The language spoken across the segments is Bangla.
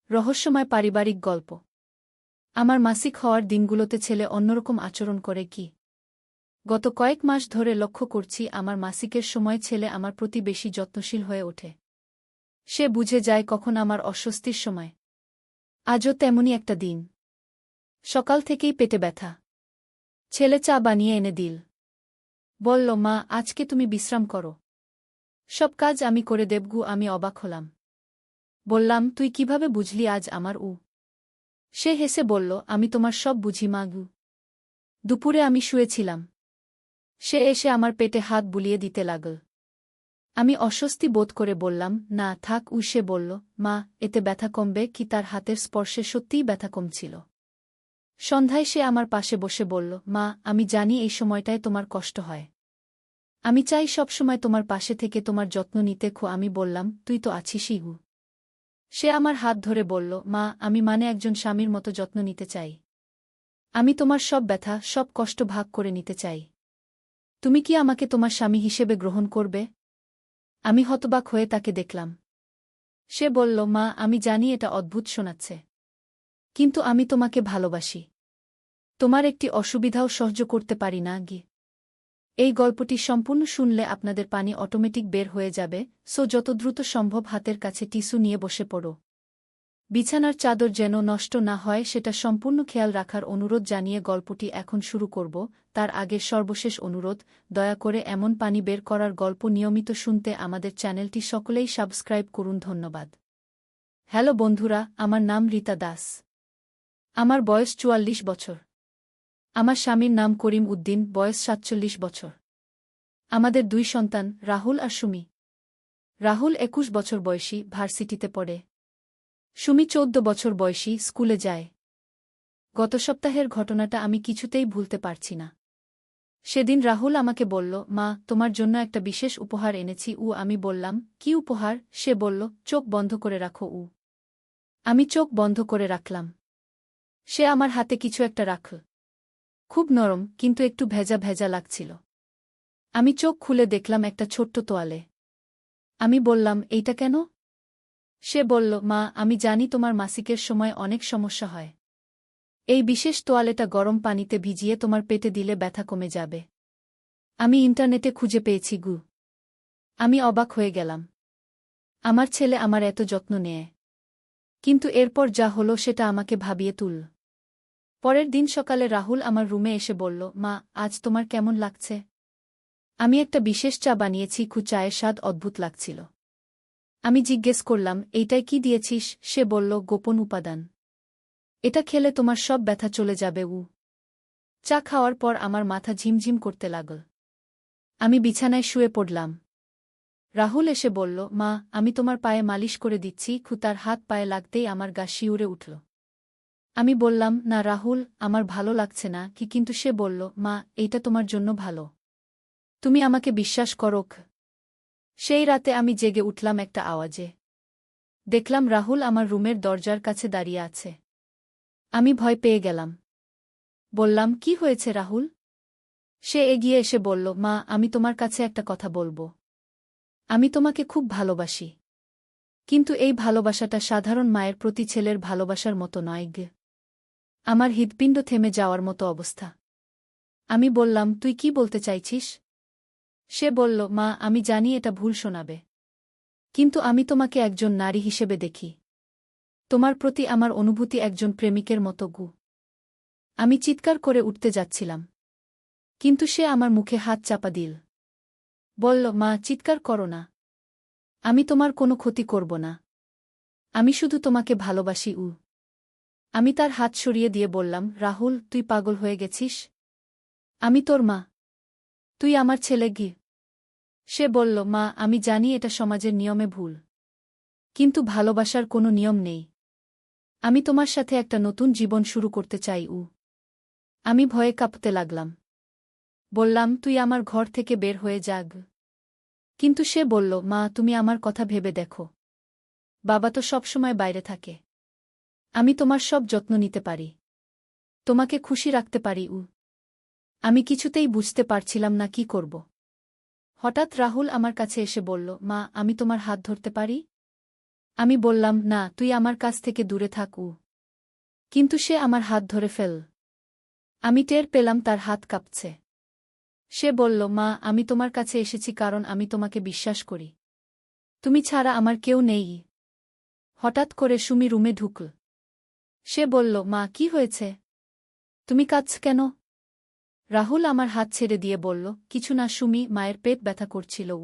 রহস্যময় পারিবারিক গল্প। আমার মাসিক হওয়ার দিনগুলোতে ছেলে অন্যরকম আচরণ করে কি? গত কয়েক মাস ধরে লক্ষ্য করছি আমার মাসিকের সময় ছেলে আমার প্রতি বেশি যত্নশীল হয়ে ওঠে। সে বুঝে যায় কখন আমার অস্বস্তির সময়। আজও তেমনই একটা দিন। সকাল থেকেই পেটে ব্যথা। ছেলে চা বানিয়ে এনে দিল। বলল, মা, আজকে তুমি বিশ্রাম করো। সব কাজ আমি করে দেবগু। আমি অবাক হলাম। বললাম, তুই কিভাবে বুঝলি আজ আমার সে হেসে বলল, আমি তোমার সব বুঝি মাগু। দুপুরে আমি শুয়েছিলাম। সে এসে আমার পেটে হাত বুলিয়ে দিতে লাগল। আমি অস্বস্তি বোধ করে বললাম, না থাক। সে বলল, মা, এতে ব্যথা কমবে কি? তার হাতের স্পর্শে সত্যিই ব্যথা কমছিল। সন্ধ্যায় সে আমার পাশে বসে বলল, মা, আমি জানি এই সময়টায় তোমার কষ্ট হয়। আমি চাই সবসময় তোমার পাশে থেকে তোমার যত্ন নিতে। আমি বললাম, তুই তো আছিসই গু। সে আমার হাত ধরে বলল, মা, আমি একজন স্বামীর মতো যত্ন নিতে চাই। আমি তোমার সব ব্যথা, সব কষ্ট ভাগ করে নিতে চাই। তুমি কি আমাকে তোমার স্বামী হিসেবে গ্রহণ করবে? আমি হতবাক হয়ে তাকে দেখলাম। সে বলল, মা, আমি জানি এটা অদ্ভুত শোনাচ্ছে, কিন্তু আমি তোমাকে ভালোবাসি। তোমার একটি অসুবিধাও সহ্য করতে পারি না গি। এই গল্পটি সম্পূর্ণ শুনলে আপনাদের পানি অটোমেটিক বের হয়ে যাবে, সো যত দ্রুত সম্ভব হাতের কাছে টিস্যু নিয়ে বসে পড়ো। বিছানার চাদর যেন নষ্ট না হয় সেটা সম্পূর্ণ খেয়াল রাখার অনুরোধ জানিয়ে গল্পটি এখন শুরু করব। তার আগে সর্বশেষ অনুরোধ, দয়া করে এমন পানি বের করার গল্প নিয়মিত শুনতে আমাদের চ্যানেলটি সকলেই সাবস্ক্রাইব করুন। ধন্যবাদ। হ্যালো বন্ধুরা, আমার নাম রীতা দাস। আমার বয়স ৪৪ বছর। আমার স্বামীর নাম করিম উদ্দিন, বয়স ৪৭ বছর। আমাদের ২ সন্তান, রাহুল আর সুমি। রাহুল ২১ বছর বয়সী, ভার্সিটিতে পড়ে। সুমি ১৪ বছর বয়সী, স্কুলে যায়। গত সপ্তাহের ঘটনাটা আমি কিছুতেই ভুলতে পারছি না। সেদিন রাহুল আমাকে বলল, মা, তোমার জন্য একটা বিশেষ উপহার এনেছি। আমি বললাম, কি উপহার? সে বলল, চোখ বন্ধ করে রাখো। আমি চোখ বন্ধ করে রাখলাম। সে আমার হাতে কিছু একটা রাখল। খুব নরম, কিন্তু একটু ভেজা ভেজা লাগছিল। আমি চোখ খুলে দেখলাম একটা ছোট্ট তোয়ালে। আমি বললাম, এইটা কেন? সে বলল, মা, আমি জানি তোমার মাসিকের সময় অনেক সমস্যা হয়। এই বিশেষ তোয়ালেটা গরম পানিতে ভিজিয়ে তোমার পেটে দিলে ব্যথা কমে যাবে। আমি ইন্টারনেটে খুঁজে পেয়েছি গু। আমি অবাক হয়ে গেলাম। আমার ছেলে আমার এত যত্ন নেয়। কিন্তু এরপর যা হলো সেটা আমাকে ভাবিয়ে তুলল। পরের দিন সকালে রাহুল আমার রুমে এসে বলল, মা, আজ তোমার কেমন লাগছে? আমি একটা বিশেষ চা বানিয়েছি। চায়ের স্বাদ অদ্ভুত লাগছিল। আমি জিজ্ঞেস করলাম, এইটাই কি দিয়েছিস? সে বলল, গোপন উপাদান। এটা খেলে তোমার সব ব্যথা চলে যাবে। চা খাওয়ার পর আমার মাথা ঝিমঝিম করতে লাগল। আমি বিছানায় শুয়ে পড়লাম। রাহুল এসে বলল, মা, আমি তোমার পায়ে মালিশ করে দিচ্ছি। তার হাত পায়ে লাগতেই আমার গা শিউরে উঠল। আমি বললাম, না রাহুল, আমার ভালো লাগছে না। কিন্তু সে বলল, মা, এইটা তোমার জন্য ভালো। তুমি আমাকে বিশ্বাস করো। সেই রাতে আমি জেগে উঠলাম একটা আওয়াজে। দেখলাম রাহুল আমার রুমের দরজার কাছে দাঁড়িয়ে আছে। আমি ভয় পেয়ে গেলাম। বললাম, কি হয়েছে রাহুল? সে এগিয়ে এসে বলল, মা, আমি তোমার কাছে একটা কথা বলবো। আমি তোমাকে খুব ভালোবাসি। কিন্তু এই ভালোবাসাটা সাধারণ মায়ের প্রতি ছেলের ভালোবাসার মতো নয়। আমার হৃৎপিণ্ড থেমে যাওয়ার মতো অবস্থা। আমি বললাম, তুই কি বলতে চাইছিস? সে বলল, মা, আমি জানি এটা ভুল শোনাবে, কিন্তু আমি তোমাকে একজন নারী হিসেবে দেখি। তোমার প্রতি আমার অনুভূতি একজন প্রেমিকের মতো গু। আমি চিৎকার করে উঠতে যাচ্ছিলাম, কিন্তু সে আমার মুখে হাত চাপা দিল। বলল, মা, চিৎকার করো না। আমি তোমার কোনো ক্ষতি করব না। আমি শুধু তোমাকে ভালোবাসি। আমি তার হাত সরিয়ে দিয়ে বললাম, রাহুল, তুই পাগল হয়ে গেছিস। আমি তোর মা। তুই আমার ছেলে গি। সে বলল, মা, আমি জানি এটা সমাজের নিয়মে ভুল, কিন্তু ভালোবাসার কোনো নিয়ম নেই। আমি তোমার সাথে একটা নতুন জীবন শুরু করতে চাই। আমি ভয়ে কাঁপতে লাগলাম। বললাম, তুই আমার ঘর থেকে বের হয়ে যাগ। কিন্তু সে বলল, মা, তুমি আমার কথা ভেবে দেখো। বাবা তো সবসময় বাইরে থাকে। আমি তোমার সব যত্ন নিতে পারি। তোমাকে খুশি রাখতে পারি। আমি কিছুতেই বুঝতে পারছিলাম না কি করব। হঠাৎ রাহুল আমার কাছে এসে বলল, মা, আমি তোমার হাত ধরতে পারি? আমি বললাম, না, তুই আমার কাছ থেকে দূরে থাক। কিন্তু সে আমার হাত ধরে ফেল। আমি টের পেলাম তার হাত কাঁপছে। সে বলল, মা, আমি তোমার কাছে এসেছি কারণ আমি তোমাকে বিশ্বাস করি। তুমি ছাড়া আমার কেউ নেই। হঠাৎ করে সুমি রুমে ঢুকল। সে বলল, মা, কি হয়েছে? তুমি কাঁদছ কেন? রাহুল আমার হাত ছেড়ে দিয়ে বলল, কিছু না সুমি, মায়ের পেট ব্যথা করছিল।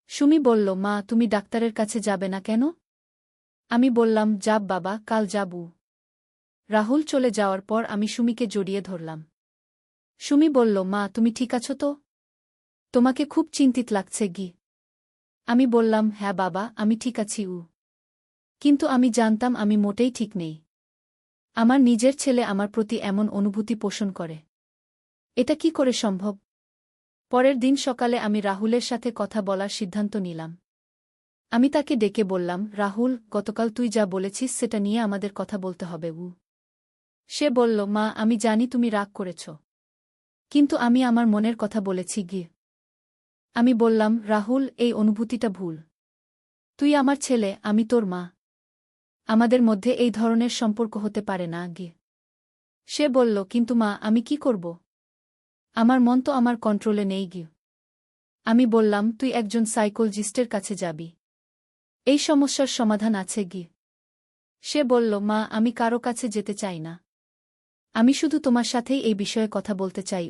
সুমি বলল, মা, তুমি ডাক্তারের কাছে যাবে না কেন? আমি বললাম, যাব বাবা, কাল যাব। রাহুল চলে যাওয়ার পর আমি সুমিকে জড়িয়ে ধরলাম। সুমি বলল, মা, তুমি ঠিক আছো তো? তোমাকে খুব চিন্তিত লাগছে গি। আমি বললাম, হ্যাঁ বাবা, আমি ঠিক আছি। কিন্তু আমি জানতাম আমি মোটেই ঠিক নেই। আমার নিজের ছেলে আমার প্রতি এমন অনুভূতি পোষণ করে। এটা কি করে সম্ভব? পরের দিন সকালে আমি রাহুলের সাথে কথা বলার সিদ্ধান্ত নিলাম। আমি তাকে ডেকে বললাম, রাহুল, গতকাল তুই যা বলেছিস সেটা নিয়ে আমাদের কথা বলতে হবে। সে বলল, মা, আমি জানি তুমি রাগ করেছ। কিন্তু আমি আমার মনের কথা বলেছি গি। আমি বললাম, রাহুল, এই অনুভূতিটা ভুল। তুই আমার ছেলে, আমি তোর মা। আমাদের মধ্যে এই ধরনের সম্পর্ক হতে পারে না গি। সে বলল, কিন্তু মা, আমি কি করব? আমার মন তো আমার কন্ট্রোলে নেই গি। আমি বললাম, তুই একজন সাইকোলজিস্টের কাছে যাবি। এই সমস্যার সমাধান আছে গি। সে বলল, মা, আমি কারো কাছে যেতে চাই না। আমি শুধু তোমার সাথেই এই বিষয়ে কথা বলতে চাই।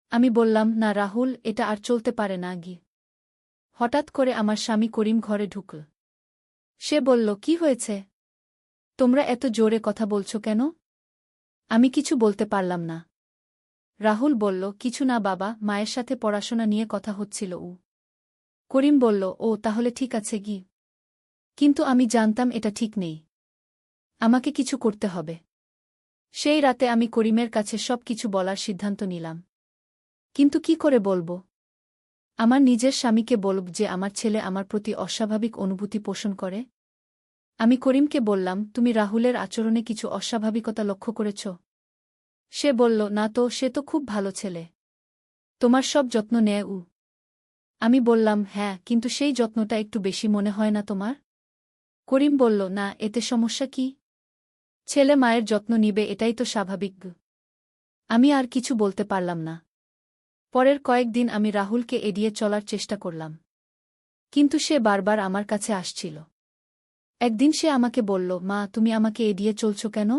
আমি বললাম, না রাহুল, এটা আর চলতে পারে না গি। হঠাৎ করে আমার স্বামী করিম ঘরে ঢুকল। সে বলল, কি হয়েছে? তোমরা এত জোরে কথা বলছো কেন? আমি কিছু বলতে পারলাম না। রাহুল বলল, কিছু না বাবা, মায়ের সাথে পড়াশোনা নিয়ে কথা হচ্ছিল। করিম বলল, ও তাহলে ঠিক আছে গি। কিন্তু আমি জানতাম এটা ঠিক নেই। আমাকে কিছু করতে হবে। সেই রাতে আমি করিমের কাছে সব কিছু বলার সিদ্ধান্ত নিলাম। কিন্তু কি করে বলবো? আমার নিজের স্বামীকে বলব যে আমার ছেলে আমার প্রতি অস্বাভাবিক অনুভূতি পোষণ করে? আমি করিমকে বললাম, তুমি রাহুলের আচরণে কিছু অস্বাভাবিকতা লক্ষ্য করেছ? সে বলল, না তো, সে তো খুব ভালো ছেলে। তোমার সব যত্ন নেয়। আমি বললাম, হ্যাঁ, কিন্তু সেই যত্নটা একটু বেশি মনে হয় না তোমার? করিম বলল, না, এতে সমস্যা কি? ছেলে মায়ের যত্ন নিবে, এটাই তো স্বাভাবিক। আমি আর কিছু বলতে পারলাম না। পরের কয়েকদিন আমি রাহুলকে এড়িয়ে চলার চেষ্টা করলাম। কিন্তু সে বারবার আমার কাছে আসছিল। একদিন সে আমাকে বলল, মা, তুমি আমাকে এড়িয়ে চলছ কেন?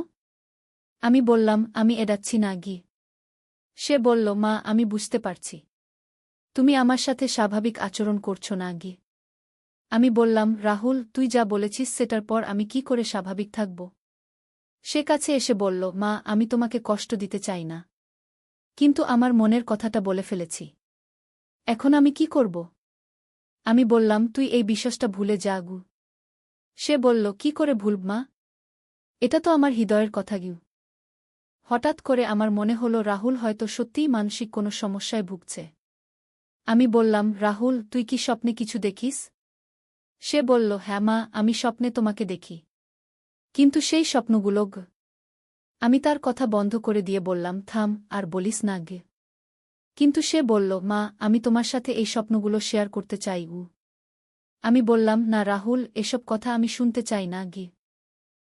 আমি বললাম, আমি এড়াচ্ছি না গি। সে বলল, মা, আমি বুঝতে পারছি। তুমি আমার সাথে স্বাভাবিক আচরণ করছো না গি। আমি বললাম, রাহুল, তুই যা বলেছিস সেটার পর আমি কি করে স্বাভাবিক থাকব? সে কাছে এসে বলল, মা, আমি তোমাকে কষ্ট দিতে চাই না। কিন্তু আমার মনের কথাটা বলে ফেলেছি। এখন আমি কি করব? আমি বললাম, তুই এই বিশ্বাসটা ভুলে যা গু। সে বলল, কি করে ভুলব মা? এটা তো আমার হৃদয়ের কথা গিউ। হঠাৎ করে আমার মনে হলো রাহুল হয়তো সত্যিই মানসিক কোনো সমস্যায় ভুগছে। আমি বললাম, রাহুল, তুই কি স্বপ্নে কিছু দেখিস? সে বলল, হ্যাঁ মা, আমি স্বপ্নে তোমাকে দেখি। কিন্তু সেই স্বপ্নগুলো আমি তার কথা বন্ধ করে দিয়ে বললাম, থাম, আর বলিস না গে। কিন্তু সে বলল, মা, আমি তোমার সাথে এই স্বপ্নগুলো শেয়ার করতে চাই। আমি বললাম, না রাহুল, এসব কথা আমি শুনতে চাই না গি।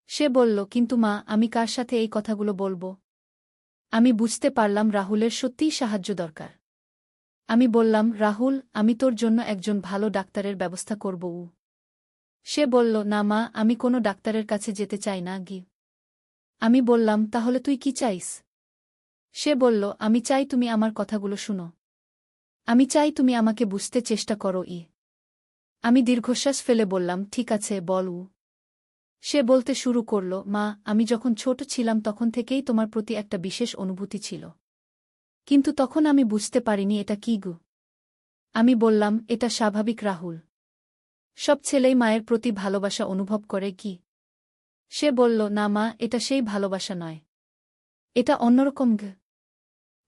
সে বলল, কিন্তু মা, আমি কার সাথে এই কথাগুলো বলবো? আমি বুঝতে পারলাম রাহুলের সত্যিই সাহায্য দরকার। আমি বললাম, রাহুল, আমি তোর জন্য একজন ভালো ডাক্তারের ব্যবস্থা করব। সে বলল, না মা, আমি কোনো ডাক্তারের কাছে যেতে চাই না গি। আমি বললাম, তাহলে তুই কি চাইস? সে বলল, আমি চাই তুমি আমার কথাগুলো শুনো। আমি চাই তুমি আমাকে বুঝতে চেষ্টা করো। আমি দীর্ঘশ্বাস ফেলে বললাম, ঠিক আছে, বল। সে বলতে শুরু করল, মা, আমি যখন ছোট ছিলাম তখন থেকেই তোমার প্রতি একটা বিশেষ অনুভূতি ছিল। কিন্তু তখন আমি বুঝতে পারিনি এটা কী গু। আমি বললাম, এটা স্বাভাবিক রাহুল। সব ছেলেই মায়ের প্রতি ভালোবাসা অনুভব করে কি? সে বলল, না মা, এটা সেই ভালোবাসা নয়। এটা অন্যরকম গ।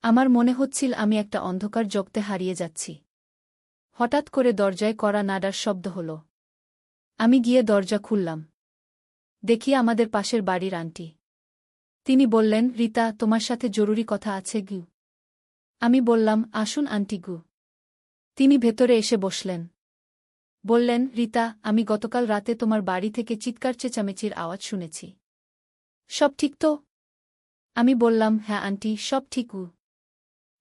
আমার মনে হচ্ছিল আমি একটা অন্ধকার জগতে হারিয়ে যাচ্ছি। হঠাৎ করে দরজায় কড়া নাড়ার শব্দ হল। আমি গিয়ে দরজা খুললাম। দেখি আমাদের পাশের বাড়ির আন্টি। তিনি বললেন, রিতা, তোমার সাথে জরুরি কথা আছে গু। আমি বললাম, আসুন আন্টি গু। তিনি ভেতরে এসে বসলেন। বললেন, রিতা, আমি গতকাল রাতে তোমার বাড়ি থেকে চিৎকার চেঁচামেচির আওয়াজ শুনেছি। সব ঠিক তো? আমি বললাম, হ্যাঁ আন্টি, সব ঠিক।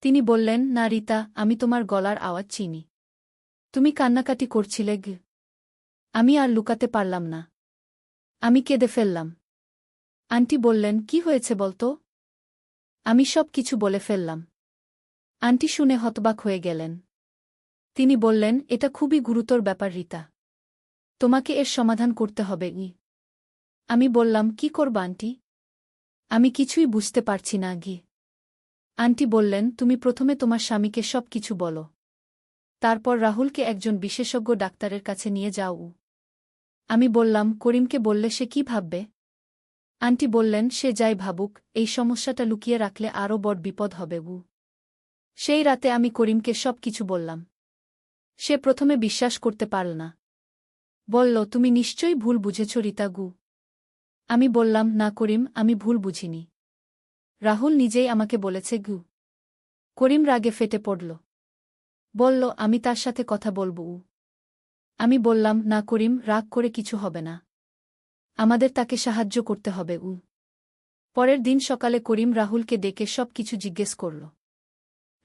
তিনি বললেন, না রিতা, আমি তোমার গলার আওয়াজ চিনি। তুমি কান্নাকাটি করছিলে। আমি আর লুকাতে পারলাম না। আমি কেঁদে ফেললাম। আন্টি বললেন, কি হয়েছে বলতো? আমি সব কিছু বলে ফেললাম। আন্টি শুনে হতবাক হয়ে গেলেন। তিনি বললেন, এটা খুবই গুরুতর ব্যাপার রিতা। তোমাকে এর সমাধান করতে হবে। আমি বললাম, কি করবা আন্টি? আমি কিছুই বুঝতে পারছি না। আন্টি বললেন, তুমি প্রথমে তোমার স্বামীকে সব কিছু বলো। তারপর রাহুলকে একজন বিশেষজ্ঞ ডাক্তারের কাছে নিয়ে যাও। আমি বললাম, করিমকে বললে সে কি ভাববে? আন্টি বললেন, সে যাই ভাবুক, এই সমস্যাটা লুকিয়ে রাখলে আরও বড় বিপদ হবে। সেই রাতে আমি করিমকে সব কিছু বললাম। সে প্রথমে বিশ্বাস করতে পারল না। বলল, তুমি নিশ্চয়ই ভুল বুঝেছ রিতা। আমি বললাম, না করিম, আমি ভুল বুঝিনি। রাহুল নিজেই আমাকে বলেছে। করিম রাগে ফেটে পড়ল। বলল, আমি তার সাথে কথা বলব। আমি বললাম, না করিম, রাগ করে কিছু হবে না। আমাদের তাকে সাহায্য করতে হবে। পরের দিন সকালে করিম রাহুলকে ডেকে সব কিছু জিজ্ঞেস করল।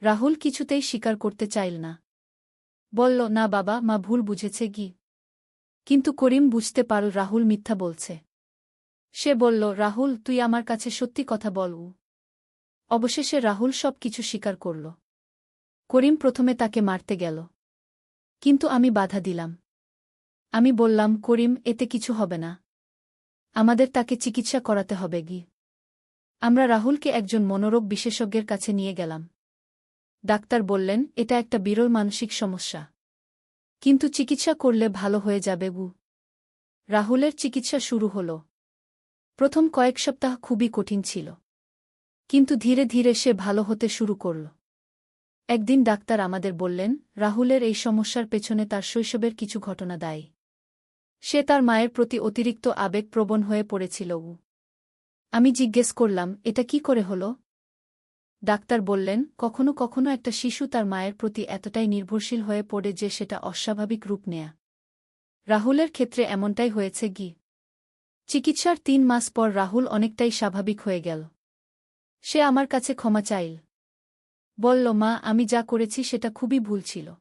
রাহুল কিছুতেই স্বীকার করতে চাইল না। বলল, না বাবা, মা ভুল বুঝেছে। কিন্তু করিম বুঝতে পারল রাহুল মিথ্যা বলছে। সে বলল, রাহুল, তুই আমার কাছে সত্যি কথা বল। অবশেষে রাহুল সব কিছু স্বীকার করল। করিম প্রথমে তাকে মারতে গেল। কিন্তু আমি বাধা দিলাম। আমি বললাম, করিম, এতে কিছু হবে না। আমাদের তাকে চিকিৎসা করাতে হবে। আমরা রাহুলকে একজন মনোরোগ বিশেষজ্ঞের কাছে নিয়ে গেলাম। ডাক্তার বললেন, এটা একটা বিরল মানসিক সমস্যা। কিন্তু চিকিৎসা করলে ভালো হয়ে যাবে। রাহুলের চিকিৎসা শুরু হল। প্রথম কয়েক সপ্তাহ খুবই কঠিন ছিল। কিন্তু ধীরে ধীরে সে ভালো হতে শুরু করল। একদিন ডাক্তার আমাদের বললেন, রাহুলের এই সমস্যার পেছনে তার শৈশবের কিছু ঘটনা দায়ী। সে তার মায়ের প্রতি অতিরিক্ত আবেগপ্রবণ হয়ে পড়েছিল। আমি জিজ্ঞেস করলাম, এটা কি করে হল? ডাক্তার বললেন, কখনো কখনো একটা শিশু তার মায়ের প্রতি এতটাই নির্ভরশীল হয়ে পড়ে যে সেটা অস্বাভাবিক রূপ নেয়া। রাহুলের ক্ষেত্রে এমনটাই হয়েছে। চিকিৎসার ৩ মাস পর রাহুল অনেকটাই স্বাভাবিক হয়ে গেল। সে আমার কাছে ক্ষমা চাইল। বলল, মা, আমি যা করেছি সেটা খুবই ভুল ছিল।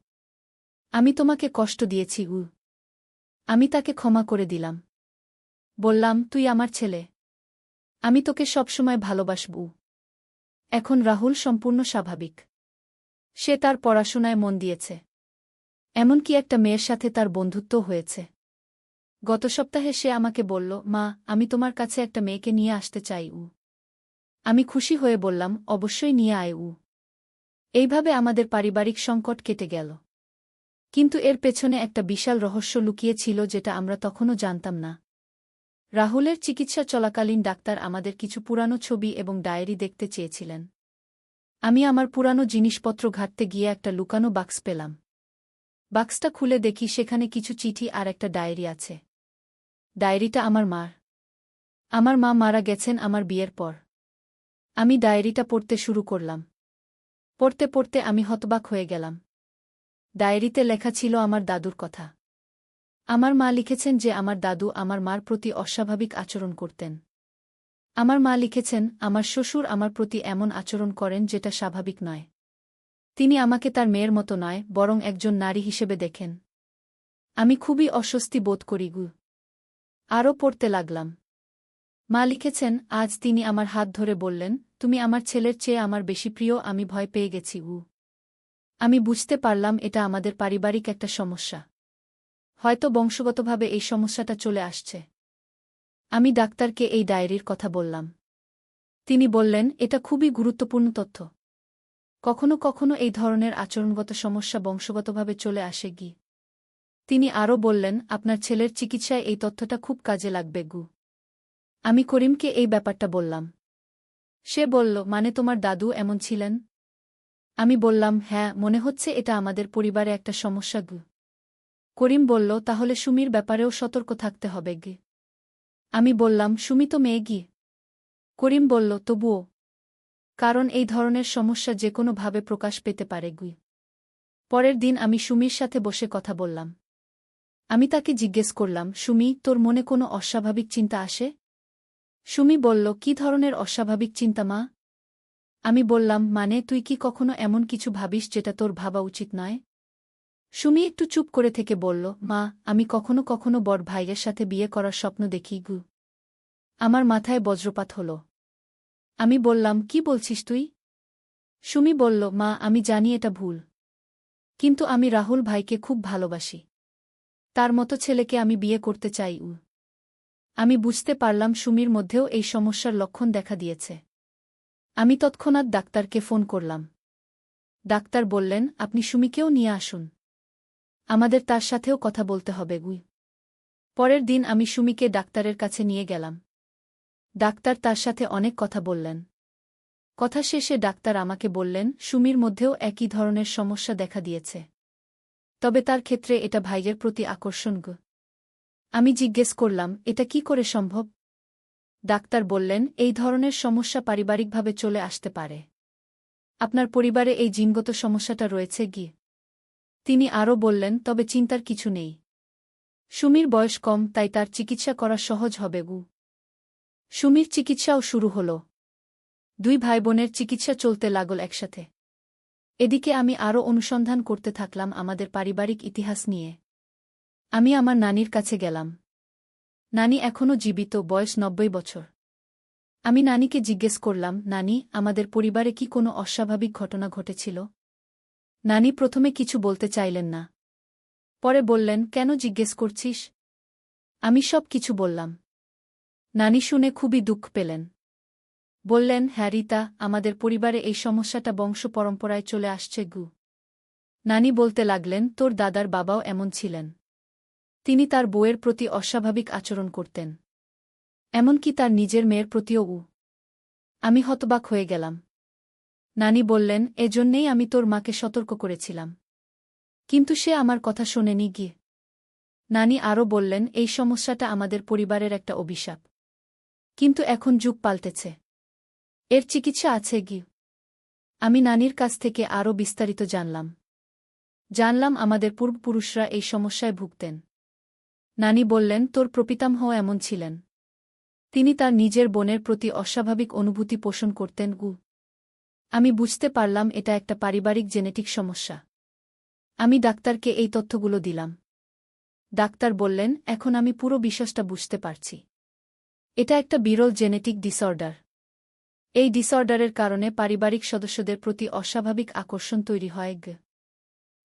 আমি তোমাকে কষ্ট দিয়েছি। আমি তাকে ক্ষমা করে দিলাম। বললাম, তুই আমার ছেলে। আমি তোকে সবসময় ভালোবাসব। এখন রাহুল সম্পূর্ণ স্বাভাবিক। সে তার পড়াশোনায় মন দিয়েছে। এমনকি একটা মেয়ের সাথে তার বন্ধুত্ব হয়েছে। গত সপ্তাহে সে আমাকে বলল, মা, আমি তোমার কাছে একটা মেয়েকে নিয়ে আসতে চাই। আমি খুশি হয়ে বললাম, অবশ্যই নিয়ে আয়। এইভাবে আমাদের পারিবারিক সংকট কেটে গেল। কিন্তু এর পেছনে একটা বিশাল রহস্য লুকিয়ে ছিল যেটা আমরা তখনও জানতাম না। রাহুলের চিকিৎসা চলাকালীন ডাক্তার আমাদের কিছু পুরানো ছবি এবং ডায়েরি দেখতে চেয়েছিলেন। আমি আমার পুরানো জিনিসপত্র ঘাঁটতে গিয়ে একটা লুকানো বাক্স পেলাম। বাক্সটা খুলে দেখি সেখানে কিছু চিঠি আর একটা ডায়েরি আছে। ডায়েরিটা আমার মার। আমার মা মারা গেছেন আমার বিয়ের পর। আমি ডায়েরিটা পড়তে শুরু করলাম। পড়তে পড়তে আমি হতবাক হয়ে গেলাম। ডায়েরিতে লেখা ছিল আমার দাদুর কথা। আমার মা লিখেছেন যে আমার দাদু আমার মার প্রতি অস্বাভাবিক আচরণ করতেন। আমার মা লিখেছেন, আমার শ্বশুর আমার প্রতি এমন আচরণ করেন যেটা স্বাভাবিক নয়। তিনি আমাকে তার মেয়ের মতো নয়, বরং একজন নারী হিসেবে দেখেন। আমি খুবই অস্বস্তি বোধ করি। আরও পড়তে লাগলাম। মা লিখেছেন, আজ তিনি আমার হাত ধরে বললেন, তুমি আমার ছেলের চেয়ে আমার বেশি প্রিয়। আমি ভয় পেয়ে গেছি। আমি বুঝতে পারলাম এটা আমাদের পারিবারিক একটা সমস্যা। হয়তো বংশগতভাবে এই সমস্যাটা চলে আসছে। আমি ডাক্তারকে এই ডায়েরির কথা বললাম। তিনি বললেন, এটা খুবই গুরুত্বপূর্ণ তথ্য। কখনো কখনো এই ধরনের আচরণগত সমস্যা বংশগতভাবে চলে আসে। তিনি আরও বললেন, আপনার ছেলের চিকিৎসায় এই তথ্যটা খুব কাজে লাগবে। আমি করিমকে এই ব্যাপারটা বললাম। সে বলল, মানে তোমার দাদু এমন ছিলেন? আমি বললাম, হ্যাঁ, মনে হচ্ছে এটা আমাদের পরিবারে একটা সমস্যা। করিম বলল, তাহলে সুমির ব্যাপারেও সতর্ক থাকতে হবে। আমি বললাম, সুমি তো মেয়ে। করিম বলল, তবুও। কারণ এই ধরনের সমস্যা যেকোনোভাবে প্রকাশ পেতে পারে। পরের দিন আমি সুমির সাথে বসে কথা বললাম। আমি তাকে জিজ্ঞেস করলাম, সুমি, তোর মনে কোনো অস্বাভাবিক চিন্তা আসে? সুমি বলল, কি ধরনের অস্বাভাবিক চিন্তা মা? আমি বললাম, মানে তুই কি কখনো এমন কিছু ভাবিস যেটা তোর ভাবা উচিত নয়? সুমি একটু চুপ করে থেকে বলল, মা, আমি কখনো কখনো বড় ভাইয়ের সাথে বিয়ে করার স্বপ্ন দেখি গু। আমার মাথায় বজ্রপাত হল। আমি বললাম, কি বলছিস তুই? সুমি বলল, মা, আমি জানি এটা ভুল। কিন্তু আমি রাহুল ভাইকে খুব ভালোবাসি। তার মতো ছেলেকে আমি বিয়ে করতে চাই। আমি বুঝতে পারলাম সুমির মধ্যেও এই সমস্যার লক্ষণ দেখা দিয়েছে। আমি তৎক্ষণাৎ ডাক্তারকে ফোন করলাম। ডাক্তার বললেন, আপনি সুমিকেও নিয়ে আসুন। আমাদের তার সাথেও কথা বলতে হবে। পরের দিন আমি সুমিকে ডাক্তারের কাছে নিয়ে গেলাম। ডাক্তার তার সাথে অনেক কথা বললেন। কথা শেষে ডাক্তার আমাকে বললেন, সুমির মধ্যেও একই ধরনের সমস্যা দেখা দিয়েছে। তবে তার ক্ষেত্রে এটা ভাইয়ের প্রতি আকর্ষণ। আমি জিজ্ঞেস করলাম, এটা কি করে সম্ভব? ডাক্তার বললেন, এই ধরনের সমস্যা পারিবারিকভাবে চলে আসতে পারে। আপনার পরিবারে এই জিনগত সমস্যাটা রয়েছে কি? তিনি আরও বললেন, তবে চিন্তার কিছু নেই। সুমির বয়স কম, তাই তার চিকিৎসা করা সহজ হবে। সুমির চিকিৎসাও শুরু হল। দুই ভাইবোনের চিকিৎসা চলতে লাগল একসাথে। এদিকে আমি আরও অনুসন্ধান করতে থাকলাম আমাদের পারিবারিক ইতিহাস নিয়ে। আমি আমার নানির কাছে গেলাম। নানি এখনও জীবিত, বয়স ৯০ বছর। আমি নানিকে জিজ্ঞেস করলাম, নানি, আমাদের পরিবারে কি কোনো অস্বাভাবিক ঘটনা ঘটেছিল? নানি প্রথমে কিছু বলতে চাইলেন না। পরে বললেন, কেন জিজ্ঞেস করছিস? আমি সব কিছু বললাম। নানি শুনে খুবই দুঃখ পেলেন। বললেন, হ্যাঁ রিতা, আমাদের পরিবারে এই সমস্যাটা বংশ পরম্পরায় চলে আসছে। নানি বলতে লাগলেন, তোর দাদার বাবাও এমন ছিলেন। তিনি তার বউয়ের প্রতি অস্বাভাবিক আচরণ করতেন। এমনকি তার নিজের মেয়ের প্রতিও। আমি হতবাক হয়ে গেলাম। নানি বললেন, এজন্যেই আমি তোর মাকে সতর্ক করেছিলাম। কিন্তু সে আমার কথা শোনেনি। নানি আরও বললেন, এই সমস্যাটা আমাদের পরিবারের একটা অভিশাপ। কিন্তু এখন যুগ পাল্টেছে। এর চিকিৎসা আছে। আমি নানির কাছ থেকে আরও বিস্তারিত জানলাম আমাদের পূর্বপুরুষরা এই সমস্যায় ভুগতেন। নানি বললেন, তোর প্রপিতামহ এমন ছিলেন। তিনি তার নিজের বোনের প্রতি অস্বাভাবিক অনুভূতি পোষণ করতেন। আমি বুঝতে পারলাম এটা একটা পারিবারিক জেনেটিক সমস্যা। আমি ডাক্তারকে এই তথ্যগুলো দিলাম। ডাক্তার বললেন, এখন আমি পুরো বিষয়টা বুঝতে পারছি। এটা একটা বিরল জেনেটিক ডিসঅর্ডার। এই ডিসঅর্ডারের কারণে পারিবারিক সদস্যদের প্রতি অস্বাভাবিক আকর্ষণ তৈরি হয়।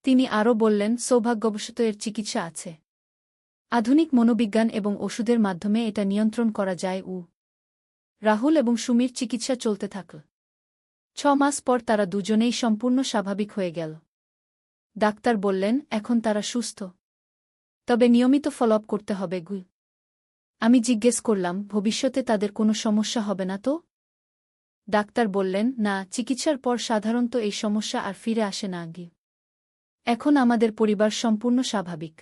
তিনি আরও বললেন, সৌভাগ্যবশত এর চিকিৎসা আছে। আধুনিক মনোবিজ্ঞান এবং ওষুধের মাধ্যমে এটা নিয়ন্ত্রণ করা যায়। রাহুল এবং সুমির চিকিৎসা চলতে থাকল। ৬ মাস পর তারা দুজনেই সম্পূর্ণ স্বাভাবিক হয়ে গেল। ডাক্তার বললেন, এখন তারা সুস্থ। তবে নিয়মিত ফলোআপ করতে হবে। আমি জিজ্ঞেস করলাম, ভবিষ্যতে তাদের কোনো সমস্যা হবে না তো? ডাক্তার বললেন, না, চিকিৎসার পর সাধারণত এই সমস্যা আর ফিরে আসে না। এখন আমাদের পরিবার সম্পূর্ণ স্বাভাবিক।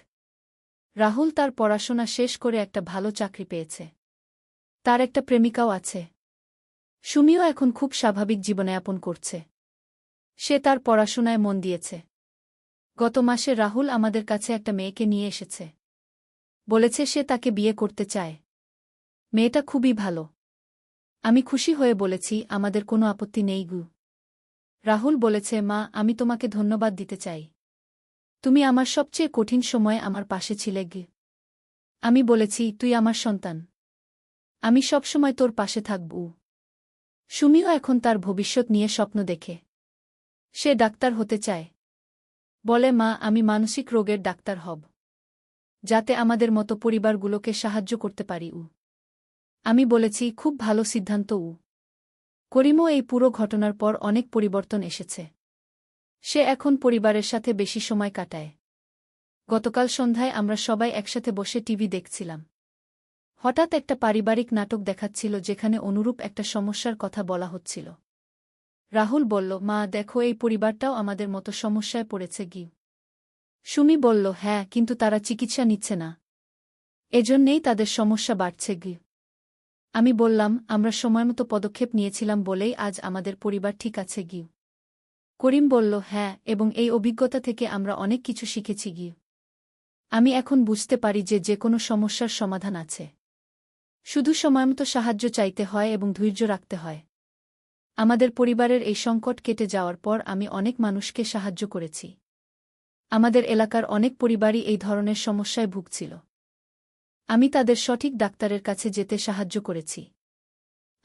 রাহুল তার পড়াশোনা শেষ করে একটা ভালো চাকরি পেয়েছে। তার একটা প্রেমিকাও আছে। সুমিও এখন খুব স্বাভাবিক জীবনযাপন করছে। সে তার পড়াশোনায় মন দিয়েছে। গত মাসে রাহুল আমাদের কাছে একটা মেয়েকে নিয়ে এসেছে। বলেছে সে তাকে বিয়ে করতে চায়। মেয়েটা খুবই ভালো। আমি খুশি হয়ে বলেছি, আমাদের কোনো আপত্তি নেই। রাহুল বলেছে, মা, আমি তোমাকে ধন্যবাদ দিতে চাই। তুমি আমার সবচেয়ে কঠিন সময়ে আমার পাশে ছিলে। আমি বলেছি, তুই আমার সন্তান। আমি সবসময় তোর পাশে থাকব। সুমিও এখন তার ভবিষ্যৎ নিয়ে স্বপ্ন দেখে। সে ডাক্তার হতে চায়। বলে, মা, আমি মানসিক রোগের ডাক্তার হব, যাতে আমাদের মতো পরিবারগুলোকে সাহায্য করতে পারি। আমি বলেছি, খুব ভালো সিদ্ধান্ত। করিমও এই পুরো ঘটনার পর অনেক পরিবর্তন এসেছে। সে এখন পরিবারের সাথে বেশি সময় কাটায়। গতকাল সন্ধ্যায় আমরা সবাই একসাথে বসে টিভি দেখছিলাম। হঠাৎ একটা পারিবারিক নাটক দেখাচ্ছিল যেখানে অনুরূপ একটা সমস্যার কথা বলা হচ্ছিল। রাহুল বলল, মা, দেখো, এই পরিবারটাও আমাদের মতো সমস্যায় পড়েছে। সুমি বলল, হ্যাঁ, কিন্তু তারা চিকিৎসা নিচ্ছে না। এজন্যেই তাদের সমস্যা বাড়ছে। আমি বললাম, আমরা সময়মতো পদক্ষেপ নিয়েছিলাম বলেই আজ আমাদের পরিবার ঠিক আছে। করিম বলল, হ্যাঁ, এবং এই অভিজ্ঞতা থেকে আমরা অনেক কিছু শিখেছি। আমি এখন বুঝতে পারি যে যে কোনো সমস্যার সমাধান আছে। শুধু সময়মতো সাহায্য চাইতে হয় এবং ধৈর্য রাখতে হয়। আমাদের পরিবারের এই সংকট কেটে যাওয়ার পর আমি অনেক মানুষকে সাহায্য করেছি। আমাদের এলাকার অনেক পরিবারই এই ধরনের সমস্যায় ভুগছিল। আমি তাদের সঠিক ডাক্তারের কাছে যেতে সাহায্য করেছি।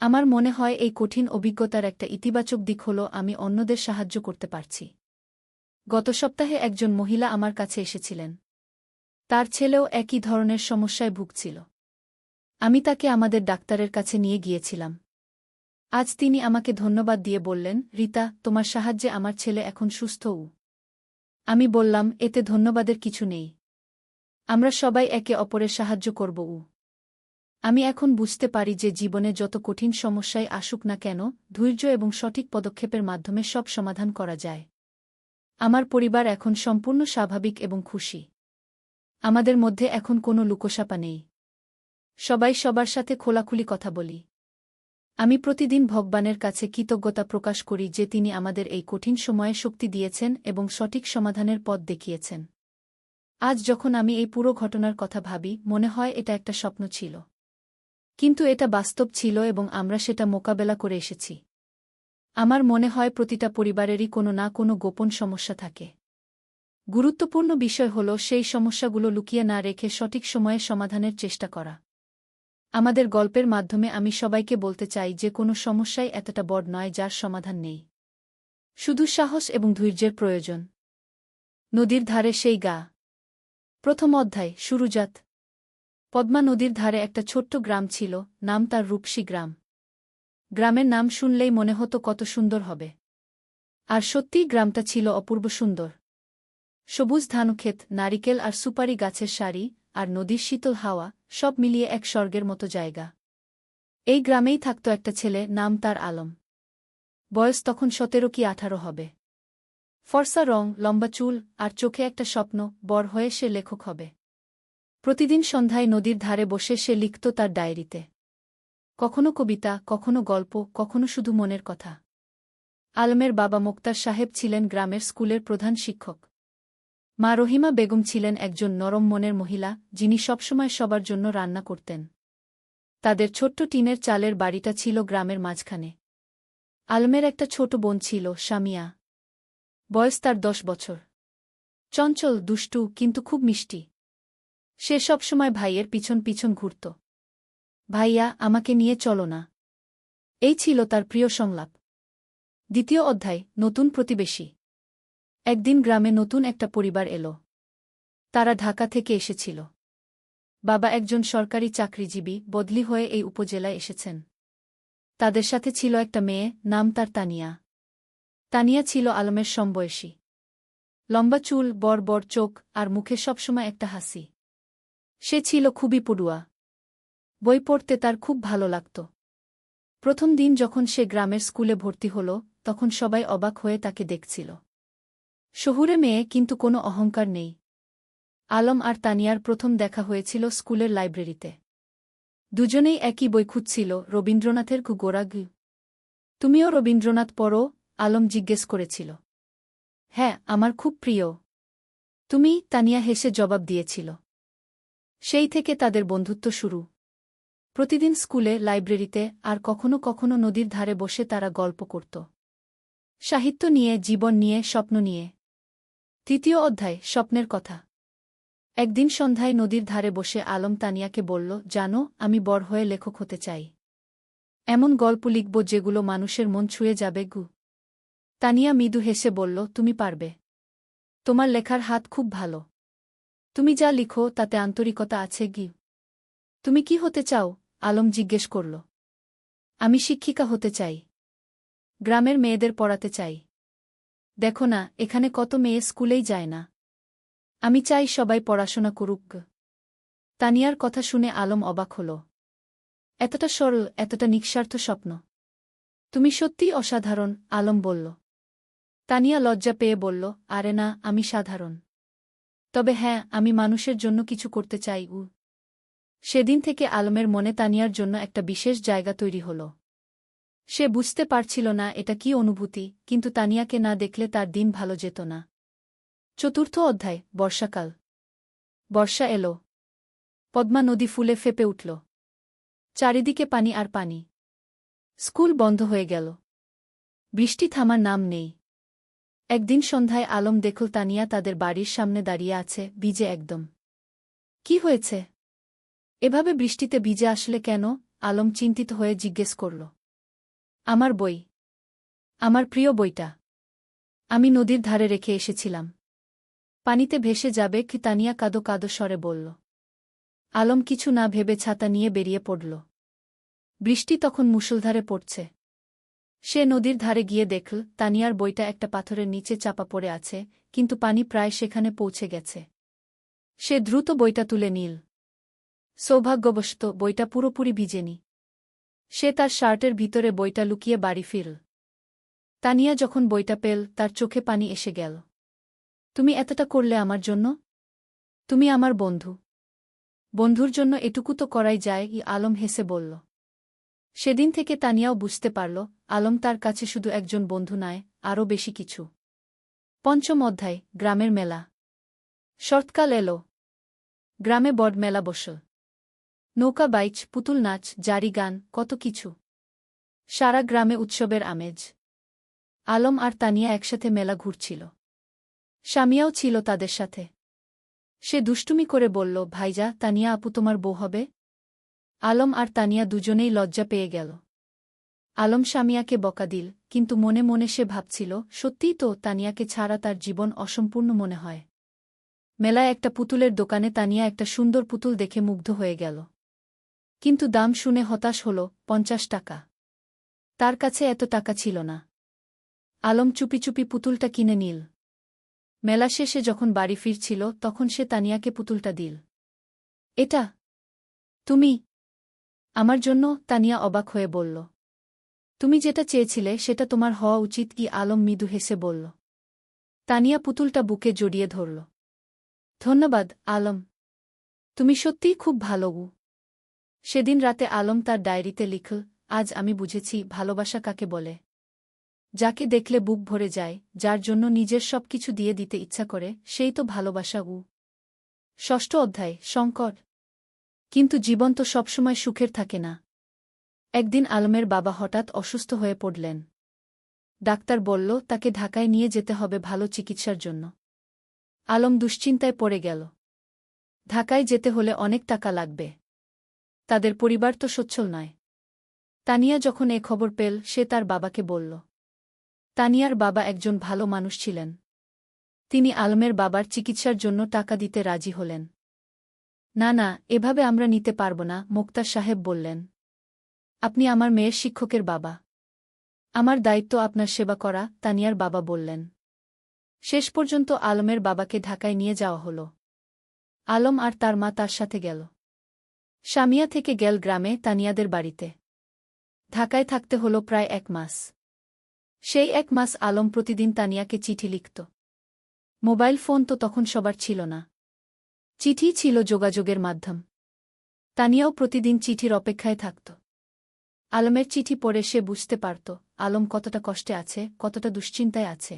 আমার মনে হয় এই কঠিন অভিজ্ঞতার একটা ইতিবাচক দিক হল আমি অন্যদের সাহায্য করতে পারছি। গত সপ্তাহে একজন মহিলা আমার কাছে এসেছিলেন। তার ছেলেও একই ধরনের সমস্যায় ভুগছিল। আমি তাকে আমাদের ডাক্তারের কাছে নিয়ে গিয়েছিলাম। আজ তিনি আমাকে ধন্যবাদ দিয়ে বললেন, রিতা, তোমার সাহায্যে আমার ছেলে এখন সুস্থ। আমি বললাম, এতে ধন্যবাদের কিছু নেই। আমরা সবাই একে অপরের সাহায্য করব। আমি এখন বুঝতে পারি যে জীবনে যত কঠিন সমস্যায় আসুক না কেন, ধৈর্য এবং সঠিক পদক্ষেপের মাধ্যমে সব সমাধান করা যায়। আমার পরিবার এখন সম্পূর্ণ স্বাভাবিক এবং খুশি। আমাদের মধ্যে এখন কোনো লুকোছাপা নেই। সবাই সবার সাথে খোলাখুলি কথা বলি। আমি প্রতিদিন ভগবানের কাছে কৃতজ্ঞতা প্রকাশ করি যে তিনি আমাদের এই কঠিন সময়ে শক্তি দিয়েছেন এবং সঠিক সমাধানের পথ দেখিয়েছেন। আজ যখন আমি এই পুরো ঘটনার কথা ভাবি, মনে হয় এটা একটা স্বপ্ন ছিল। কিন্তু এটা বাস্তব ছিল এবং আমরা সেটা মোকাবেলা করে এসেছি। আমার মনে হয় প্রতিটা পরিবারেরই কোনো না কোনো গোপন সমস্যা থাকে। গুরুত্বপূর্ণ বিষয় হল সেই সমস্যাগুলো লুকিয়ে না রেখে সঠিক সময়ে সমাধানের চেষ্টা করা। আমাদের গল্পের মাধ্যমে আমি সবাইকে বলতে চাই যে কোনো সমস্যাই এতটা বড় নয় যার সমাধান নেই। শুধু সাহস এবং ধৈর্যের প্রয়োজন। নদীর ধারে সেই গা। প্রথম অধ্যায়, শুরুজাত। পদ্মা নদীর ধারে একটা ছোট্ট গ্রাম ছিল, নাম তার রূপসী গ্রাম। গ্রামের নাম শুনলেই মনে হতো কত সুন্দর হবে। আর সত্যিই গ্রামটা ছিল অপূর্ব সুন্দর। সবুজ ধানক্ষেত, নারিকেল আর সুপারি গাছের সারি, আর নদীর শীতল হাওয়া, সব মিলিয়ে এক স্বর্গের মতো জায়গা। এই গ্রামেই থাকত একটা ছেলে, নাম তার আলম। বয়স তখন 17 কি 18 হবে। ফর্সা রং, লম্বা চুল, আর চোখে একটা স্বপ্ন, বড় হয়ে সে লেখক হবে। প্রতিদিন সন্ধ্যায় নদীর ধারে বসে সে লিখত তার ডায়েরিতে। কখনো কবিতা, কখনো গল্প, কখনো শুধু মনের কথা। আলমের বাবা মোক্তার সাহেব ছিলেন গ্রামের স্কুলের প্রধান শিক্ষক। মা রহিমা বেগম ছিলেন একজন নরম মনের মহিলা, যিনি সবসময় সবার জন্য রান্না করতেন। তাদের ছোট্ট টিনের চালের বাড়িটা ছিল গ্রামের মাঝখানে। আলমের একটা ছোট বোন ছিল, সামিয়া। বয়স তার 10 বছর। চঞ্চল, দুষ্টু, কিন্তু খুব মিষ্টি। সে সবসময় ভাইয়ের পিছন পিছন ঘুরত। ভাইয়া, আমাকে নিয়ে চলো না। এই ছিল তার প্রিয় সংলাপ। দ্বিতীয় অধ্যায়, নতুন প্রতিবেশী। একদিন গ্রামে নতুন একটা পরিবার এলো। তারা ঢাকা থেকে এসেছিল। বাবা একজন সরকারি চাকরিজীবী, বদলি হয়ে এই উপজেলায় এসেছেন। তাদের সাথে ছিল একটা মেয়ে, নাম তার তানিয়া। তানিয়া ছিল আলমের সমবয়সী। লম্বা চুল, বড় বড় চোখ, আর মুখে সবসময় একটা হাসি। সে ছিল খুবই পড়ুয়া। বই পড়তে তার খুব ভালো লাগত। প্রথম দিন যখন সে গ্রামের স্কুলে ভর্তি হল, তখন সবাই অবাক হয়ে তাকে দেখছিল। শহুরে মেয়ে, কিন্তু কোনো অহংকার নেই। আলম আর তানিয়ার প্রথম দেখা হয়েছিল স্কুলের লাইব্রেরিতে। দুজনেই একই বই খুঁজছিল, রবীন্দ্রনাথের গোরা। তুমিও রবীন্দ্রনাথ পড়ো? আলম জিজ্ঞেস করেছিল। হ্যাঁ, আমার খুব প্রিয়। তুমি? তানিয়া হেসে জবাব দিয়েছিল। সেই থেকে তাদের বন্ধুত্ব শুরু। প্রতিদিন স্কুলে, লাইব্রেরিতে, আর কখনো কখনো নদীর ধারে বসে তারা গল্প করত। সাহিত্য নিয়ে, জীবন নিয়ে, স্বপ্ন নিয়ে। তৃতীয় অধ্যায়, স্বপ্নের কথা। একদিন সন্ধ্যায় নদীর ধারে বসে আলম তানিয়াকে বলল, জানো, আমি বড় হয়ে লেখক হতে চাই। এমন গল্প লিখব যেগুলো মানুষের মন ছুঁয়ে যাবে। তানিয়া মৃদু হেসে বলল, তুমি পারবে। তোমার লেখার হাত খুব ভালো। তুমি যা লিখো তাতে আন্তরিকতা আছে। তুমি কি হতে চাও? আলম জিজ্ঞেস করল। আমি শিক্ষিকা হতে চাই। গ্রামের মেয়েদের পড়াতে চাই। দেখো না, এখানে কত মেয়ে স্কুলেই যায় না। আমি চাই সবাই পড়াশোনা করুক। তানিয়ার কথা শুনে আলম অবাক হল। এতটা সরল, এতটা নিঃস্বার্থ স্বপ্ন। তুমি সত্যিই অসাধারণ, আলম বলল। তানিয়া লজ্জা পেয়ে বলল, আরে না, আমি সাধারণ। তবে হ্যাঁ, আমি মানুষের জন্য কিছু করতে চাই। সেদিন থেকে আলমের মনে তানিয়ার জন্য একটা বিশেষ জায়গা তৈরি হল। সে বুঝতে পারছিল না এটা কি অনুভূতি, কিন্তু তানিয়াকে না দেখলে তার দিন ভালো যেত না। চতুর্থ অধ্যায়, বর্ষাকাল। বর্ষা এলো। পদ্মা নদী ফুলে ফেঁপে উঠল। চারিদিকে পানি আর পানি। স্কুল বন্ধ হয়ে গেল। বৃষ্টি থামার নাম নেই। একদিন সন্ধ্যায় আলম দেখল তানিয়া তাদের বাড়ির সামনে দাঁড়িয়ে আছে, ভিজে একদম। কি হয়েছে? এভাবে বৃষ্টিতে ভিজে আসলে কেন? আলম চিন্তিত হয়ে জিজ্ঞেস করল। আমার বই। আমার প্রিয় বইটা। আমি নদীর ধারে রেখে এসেছিলাম। পানিতে ভেসে যাবে কি? তানিয়া কাঁদো কাঁদো স্বরে বলল। আলম কিছু না ভেবে ছাতা নিয়ে বেরিয়ে পড়ল। বৃষ্টি তখন মুষলধারে পড়ছে। সে নদীর ধারে গিয়ে দেখল তানিয়ার বইটা একটা পাথরের নিচে চাপা পড়ে আছে, কিন্তু পানি প্রায় সেখানে পৌঁছে গেছে। সে দ্রুত বইটা তুলে নিল। সৌভাগ্যবশত বইটা পুরোপুরি ভিজেনি। সে তার শার্টের ভিতরে বইটা লুকিয়ে বাড়ি ফিরল। তানিয়া যখন বইটা পেল তার চোখে পানি এসে গেল। তুমি এতটা করলে আমার জন্য? তুমি আমার বন্ধু। বন্ধুর জন্য এটুকু তো করাই যায়, আলম হেসে বলল। সেদিন থেকে তানিয়াও বুঝতে পারল আলম তার কাছে শুধু একজন বন্ধু নয়, আরও বেশি কিছু। পঞ্চম অধ্যায়। গ্রামের মেলা। শরৎকাল এলো। গ্রামে বড় মেলা বসল। নৌকা বাইচ, পুতুল নাচ, জারি গান, কত কিছু। সারা গ্রামে উৎসবের আমেজ। আলম আর তানিয়া একসাথে মেলা ঘুরছিল। স্বামীও ছিল তাদের সাথে। সে দুষ্টুমি করে বলল, ভাইজা, তানিয়া আপু তোমার বউ হবে? আলম আর তানিয়া দুজনেই লজ্জা পেয়ে গেল। আলম স্বামীয়াকে বকা দিল, কিন্তু মনে মনে সে ভাবছিল, সত্যিই তো, তানিয়াকে ছাড়া তার জীবন অসম্পূর্ণ মনে হয়। মেলায় একটা পুতুলের দোকানে তানিয়া একটা সুন্দর পুতুল দেখে মুগ্ধ হয়ে গেল। কিন্তু দাম শুনে হতাশ হল, 50 টাকা। তার কাছে এত টাকা ছিল না। আলম চুপি চুপি পুতুলটা কিনে নিল। মেলা শেষে যখন বাড়ি ফিরছিল তখন সে তানিয়াকে পুতুলটা দিল। এটা তুমি আমার জন্য? তানিয়া অবাক হয়ে বলল। তুমি যেটা চেয়েছিলে সেটা তোমার হওয়া উচিত কি? আলম মৃদু হেসে বলল। তানিয়া পুতুলটা বুকে জড়িয়ে ধরল। ধন্যবাদ আলম। তুমি সত্যিই খুব ভালো। সেদিন রাতে আলম তার ডায়েরিতে লিখল, আজ আমি বুঝেছি ভালোবাসা কাকে বলে। যাকে দেখলে বুক ভরে যায়, যার জন্য নিজের সবকিছু দিয়ে দিতে ইচ্ছা করে, সেই তো ভালোবাসা। ষষ্ঠ অধ্যায়। সংকট। কিন্তু জীবন তো সবসময় সুখের থাকে না। একদিন আলমের বাবা হঠাৎ অসুস্থ হয়ে পড়লেন। ডাক্তার বলল তাকে ঢাকায় নিয়ে যেতে হবে ভালো চিকিৎসার জন্য। আলম দুশ্চিন্তায় পড়ে গেল। ঢাকায় যেতে হলে অনেক টাকা লাগবে। তাদের পরিবার তো সচ্ছল নয়। তানিয়া যখন এ খবর পেল সে তার বাবাকে বলল। তানিয়ার বাবা একজন ভালো মানুষ ছিলেন। তিনি আলমের বাবার চিকিৎসার জন্য টাকা দিতে রাজি হলেন। না না, এভাবে আমরা নিতে পারব না, মোক্তার সাহেব বললেন। আপনি আমার মেয়ের শিক্ষকের বাবা। আমার দায়িত্ব আপনার সেবা করা, তানিয়ার বাবা বললেন। শেষ পর্যন্ত আলমের বাবাকে ঢাকায় নিয়ে যাওয়া হল। আলম আর তার মা তার সাথে গেল। সামিয়া থেকে গেল গ্রামে তানিয়াদের বাড়িতে। ঢাকায় থাকতে হল প্রায় 1 মাস। সেই 1 মাস আলম প্রতিদিন তানিয়াকে চিঠি লিখত। মোবাইল ফোন তো তখন সবার ছিল না। চিঠি ছিল যোগাযোগের মাধ্যম। তানিয়াও প্রতিদিন চিঠির অপেক্ষায় থাকত। আলমের চিঠি পড়ে সে বুঝতে পারত আলম কতটা কষ্টে আছে, কতটা দুশ্চিন্তায় আছে।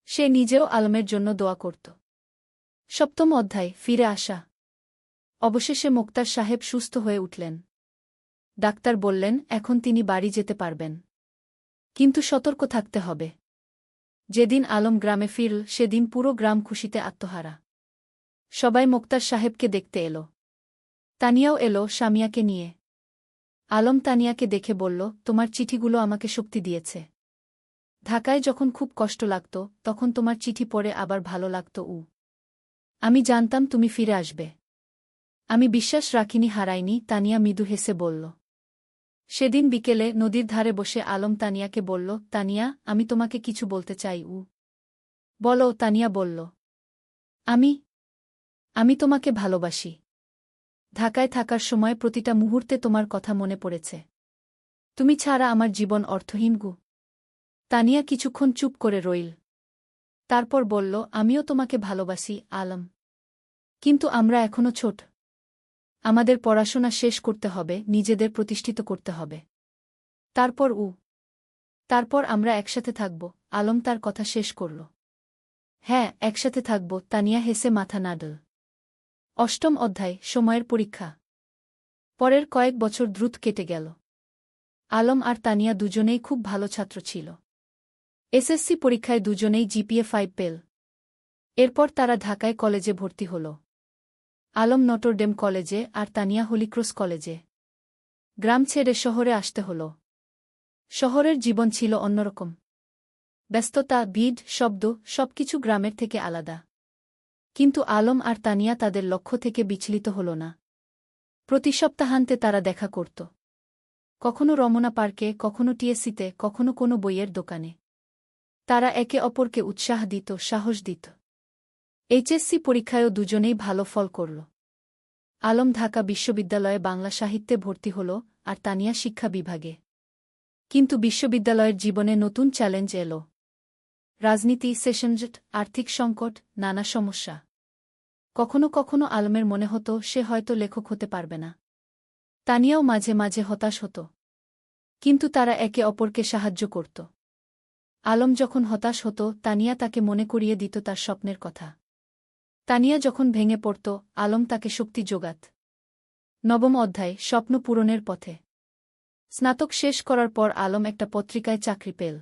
সে নিজেও আলমের জন্য দোয়া করত। সপ্তম অধ্যায়। ফিরে আসা। অবশেষে মোক্তার সাহেব সুস্থ হয়ে উঠলেন। ডাক্তার বললেন এখন তিনি বাড়ি যেতে পারবেন। কিন্তু সতর্ক থাকতে হবে। যেদিন আলম গ্রামে ফিরল সেদিন পুরো গ্রাম খুশিতে আত্মহারা। সবাই মোক্তার সাহেবকে দেখতে এলো। তানিয়াও এলো স্বামীয়াকে নিয়ে। আলম তানিয়াকে দেখে বলল, তোমার চিঠিগুলো আমাকে শক্তি দিয়েছে। ঢাকায় যখন খুব কষ্ট লাগত তখন তোমার চিঠি পড়ে আবার ভালো লাগত। আমি জানতাম তুমি ফিরে আসবে। আমি বিশ্বাস রাখিনি, হারাইনি, তানিয়া মৃদু হেসে বলল। সেদিন বিকেলে নদীর ধারে বসে আলম তানিয়াকে বলল, তানিয়া, আমি তোমাকে কিছু বলতে চাই। বলো, তানিয়া বলল। আমি তোমাকে ভালোবাসি। ঢাকায় থাকার সময় প্রতিটা মুহূর্তে তোমার কথা মনে পড়েছে। তুমি ছাড়া আমার জীবন অর্থহীন। তানিয়া কিছুক্ষণ চুপ করে রইল। তারপর বলল, আমিও তোমাকে ভালোবাসি আলম। কিন্তু আমরা এখনো ছোট। আমাদের পড়াশোনা শেষ করতে হবে, নিজেদের প্রতিষ্ঠিত করতে হবে। তারপর আমরা একসাথে থাকব। আলম তার কথা শেষ করল। হ্যাঁ, একসাথে থাকব, তানিয়া হেসে মাথা নাড়ল। অষ্টম অধ্যায় সময়ের পরীক্ষা। পরের কয়েক বছর দ্রুত কেটে গেল। আলম আর তানিয়া দুজনেই খুব ভালো ছাত্র ছিল। এসএসসি পরীক্ষায় দুজনেই জিপিএ 5 পেল। এরপর তারা ঢাকায় কলেজে ভর্তি হল। আলম নটরডেম কলেজে আর তানিয়া হলিক্রস কলেজে। গ্রাম ছেড়ে শহরে আসতে হল। শহরের জীবন ছিল অন্যরকম। ব্যস্ততা, ভিড়, শব্দ সবকিছু গ্রামের থেকে আলাদা। কিন্তু আলম আর তানিয়া তাদের লক্ষ্য থেকে বিচলিত হল না। প্রতি সপ্তাহান্তে তারা দেখা করত। কখনো রমনা পার্কে, কখনো টিএসসিতে, কখনো কোনো বইয়ের দোকানে। তারা একে অপরকে উৎসাহ দিত, সাহস দিত। এইচএসসি পরীক্ষায়ও দুজনেই ভালো ফল করল। আলম ঢাকা বিশ্ববিদ্যালয়ে বাংলা সাহিত্যে ভর্তি হল আর তানিয়া শিক্ষা বিভাগে। কিন্তু বিশ্ববিদ্যালয়ের জীবনে নতুন চ্যালেঞ্জ এল। রাজনীতি, সেশনজট, আর্থিক সংকট, নানা সমস্যা। কখনো কখনো আলমের মনে হতো সে হয়তো লেখক হতে পারবে না। তানিয়াও মাঝে মাঝে হতাশ হতো। কিন্তু তারা একে অপরকে সাহায্য করত। আলম যখন হতাশ হতো, তানিয়া তাকে মনে করিয়ে দিত তার স্বপ্নের কথা। তানিয়া যখন ভেঙে পড়ত, আলম তাকে শক্তি যোগাত। নবম অধ্যায় স্বপ্ন পূরণের পথে। স্নাতক শেষ করার পর আলম একটা পত্রিকায় চাকরি পেল।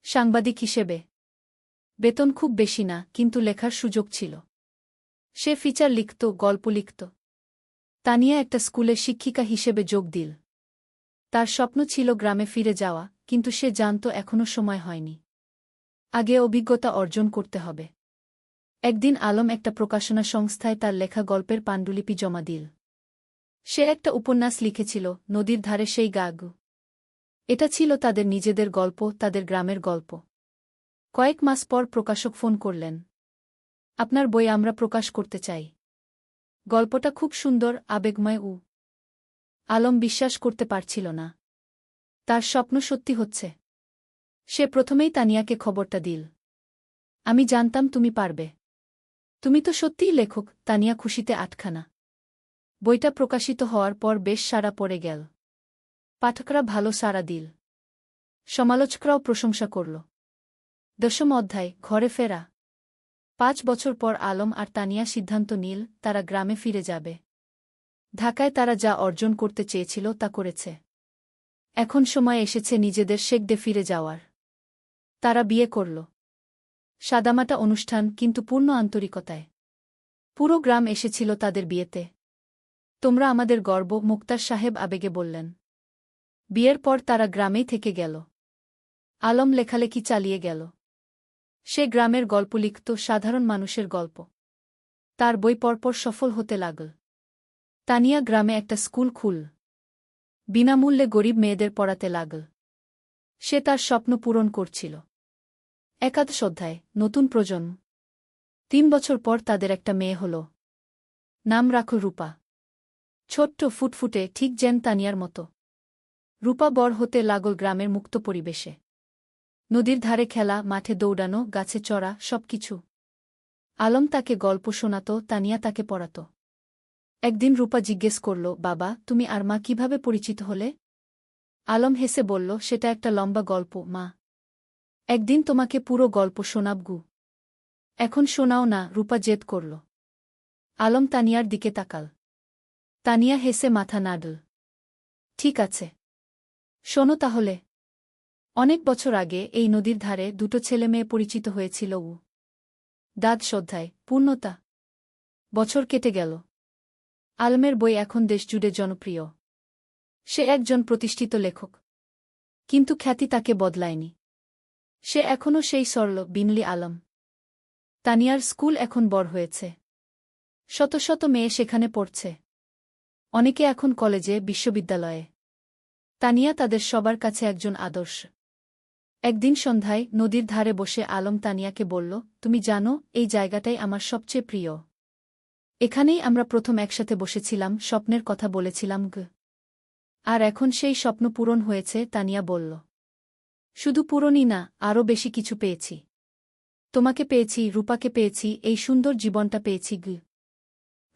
সাংবাদিক হিসেবে। বেতন খুব বেশি না, কিন্তু লেখার সুযোগ ছিল। সে ফিচার লিখত, গল্প লিখত। তানিয়া একটা স্কুলে শিক্ষিকা হিসেবে যোগ দিল। তার স্বপ্ন ছিল গ্রামে ফিরে যাওয়া, কিন্তু সে জানত এখনও সময় হয়নি। আগে অভিজ্ঞতা অর্জন করতে হবে। একদিন আলম একটা প্রকাশনা সংস্থায় তার লেখা গল্পের পাণ্ডুলিপি জমা দিল। সে একটা উপন্যাস লিখেছিল, নদীর ধারে সেই গাগু। এটা ছিল তাদের নিজেদের গল্প, তাদের গ্রামের গল্প। কয়েক মাস পর প্রকাশক ফোন করলেন। আপনার বই আমরা প্রকাশ করতে চাই। গল্পটা খুব সুন্দর, আবেগময়। আলম বিশ্বাস করতে পারছিল না। তার স্বপ্ন সত্যি হচ্ছে। সে প্রথমেই তানিয়াকে খবরটা দিল। আমি জানতাম তুমি পারবে। তুমি তো সত্যিই লেখক। তানিয়া খুশিতে আটখানা। বইটা প্রকাশিত হওয়ার পর বেশ সাড়া পড়ে গেল। পাঠকরা ভালো সাড়া দিল। সমালোচকরাও প্রশংসা করল। দশম অধ্যায় ঘরে ফেরা। 5 বছর পর আলম আর তানিয়া সিদ্ধান্ত নিল তারা গ্রামে ফিরে যাবে। ঢাকায় তারা যা অর্জন করতে চেয়েছিল তা করেছে। এখন সময় এসেছে নিজেদের শেকডে ফিরে যাওয়ার। তারা বিয়ে করল। সাদামাটা অনুষ্ঠান, কিন্তু পূর্ণ আন্তরিকতায়। পুরো গ্রাম এসেছিল তাদের বিয়েতে। তোমরা আমাদের গর্ব, মুক্তার সাহেব আবেগে বললেন। বিয়ের পর তারা গ্রামেই থেকে গেল। আলম লেখালেখি চালিয়ে গেল। সে গ্রামের গল্প লিখত, সাধারণ মানুষের গল্প। তার বই পরপর সফল হতে লাগল। তানিয়া গ্রামে একটা স্কুল খুল। বিনামূল্যে গরিব মেয়েদের পড়াতে লাগল। সে তার স্বপ্ন পূরণ করছিল। একাদশ অধ্যায় নতুন প্রজন্ম। 3 বছর পর তাদের একটা মেয়ে হল। নাম রাখল রূপা। ছোট্ট, ফুটফুটে, ঠিক যেন তানিয়ার মতো। রূপা বড় হতে লাগল গ্রামের মুক্ত পরিবেশে। নদীর ধারে খেলা, মাঠে দৌড়ানো, গাছে চড়া, সবকিছু। আলম তাকে গল্প শোনাত, তানিয়া তাকে পড়াত। একদিন রূপা জিজ্ঞেস করল, বাবা, তুমি আর মা কিভাবে পরিচিত হলে? আলম হেসে বলল, সেটা একটা লম্বা গল্প মা। একদিন তোমাকে পুরো গল্প শোনাব গু। এখন শোনাও না, রূপা জেদ করল। আলম তানিয়ার দিকে তাকাল। তানিয়া হেসে মাথা নাড়ল। ঠিক আছে, শোনো তাহলে। অনেক বছর আগে এই নদীর ধারে 2টো ছেলেমেয়ে পরিচিত হয়েছিল। দ্বাদশ অধ্যায় পূর্ণতা। বছর কেটে গেল। আলমের বই এখন দেশজুড়ে জনপ্রিয়। সে একজন প্রতিষ্ঠিত লেখক। কিন্তু খ্যাতি তাকে বদলায়নি। সে এখনও সেই সরল, বিনলি আলম। তানিয়ার স্কুল এখন বড় হয়েছে। শত শত মেয়ে সেখানে পড়ছে। অনেকে এখন কলেজে, বিশ্ববিদ্যালয়ে। তানিয়া তাদের সবার কাছে একজন আদর্শ। একদিন সন্ধ্যায় নদীর ধারে বসে আলম তানিয়াকে বলল, তুমি জানো, এই জায়গাটাই আমার সবচেয়ে প্রিয়। এখানেই আমরা প্রথম একসাথে বসেছিলাম, স্বপ্নের কথা বলেছিলাম। আর এখন সেই স্বপ্ন পূরণ হয়েছে, তানিয়া বলল। শুধু পূরণই না, আরও বেশি কিছু পেয়েছি। তোমাকে পেয়েছি, রূপাকে পেয়েছি, এই সুন্দর জীবনটা পেয়েছি।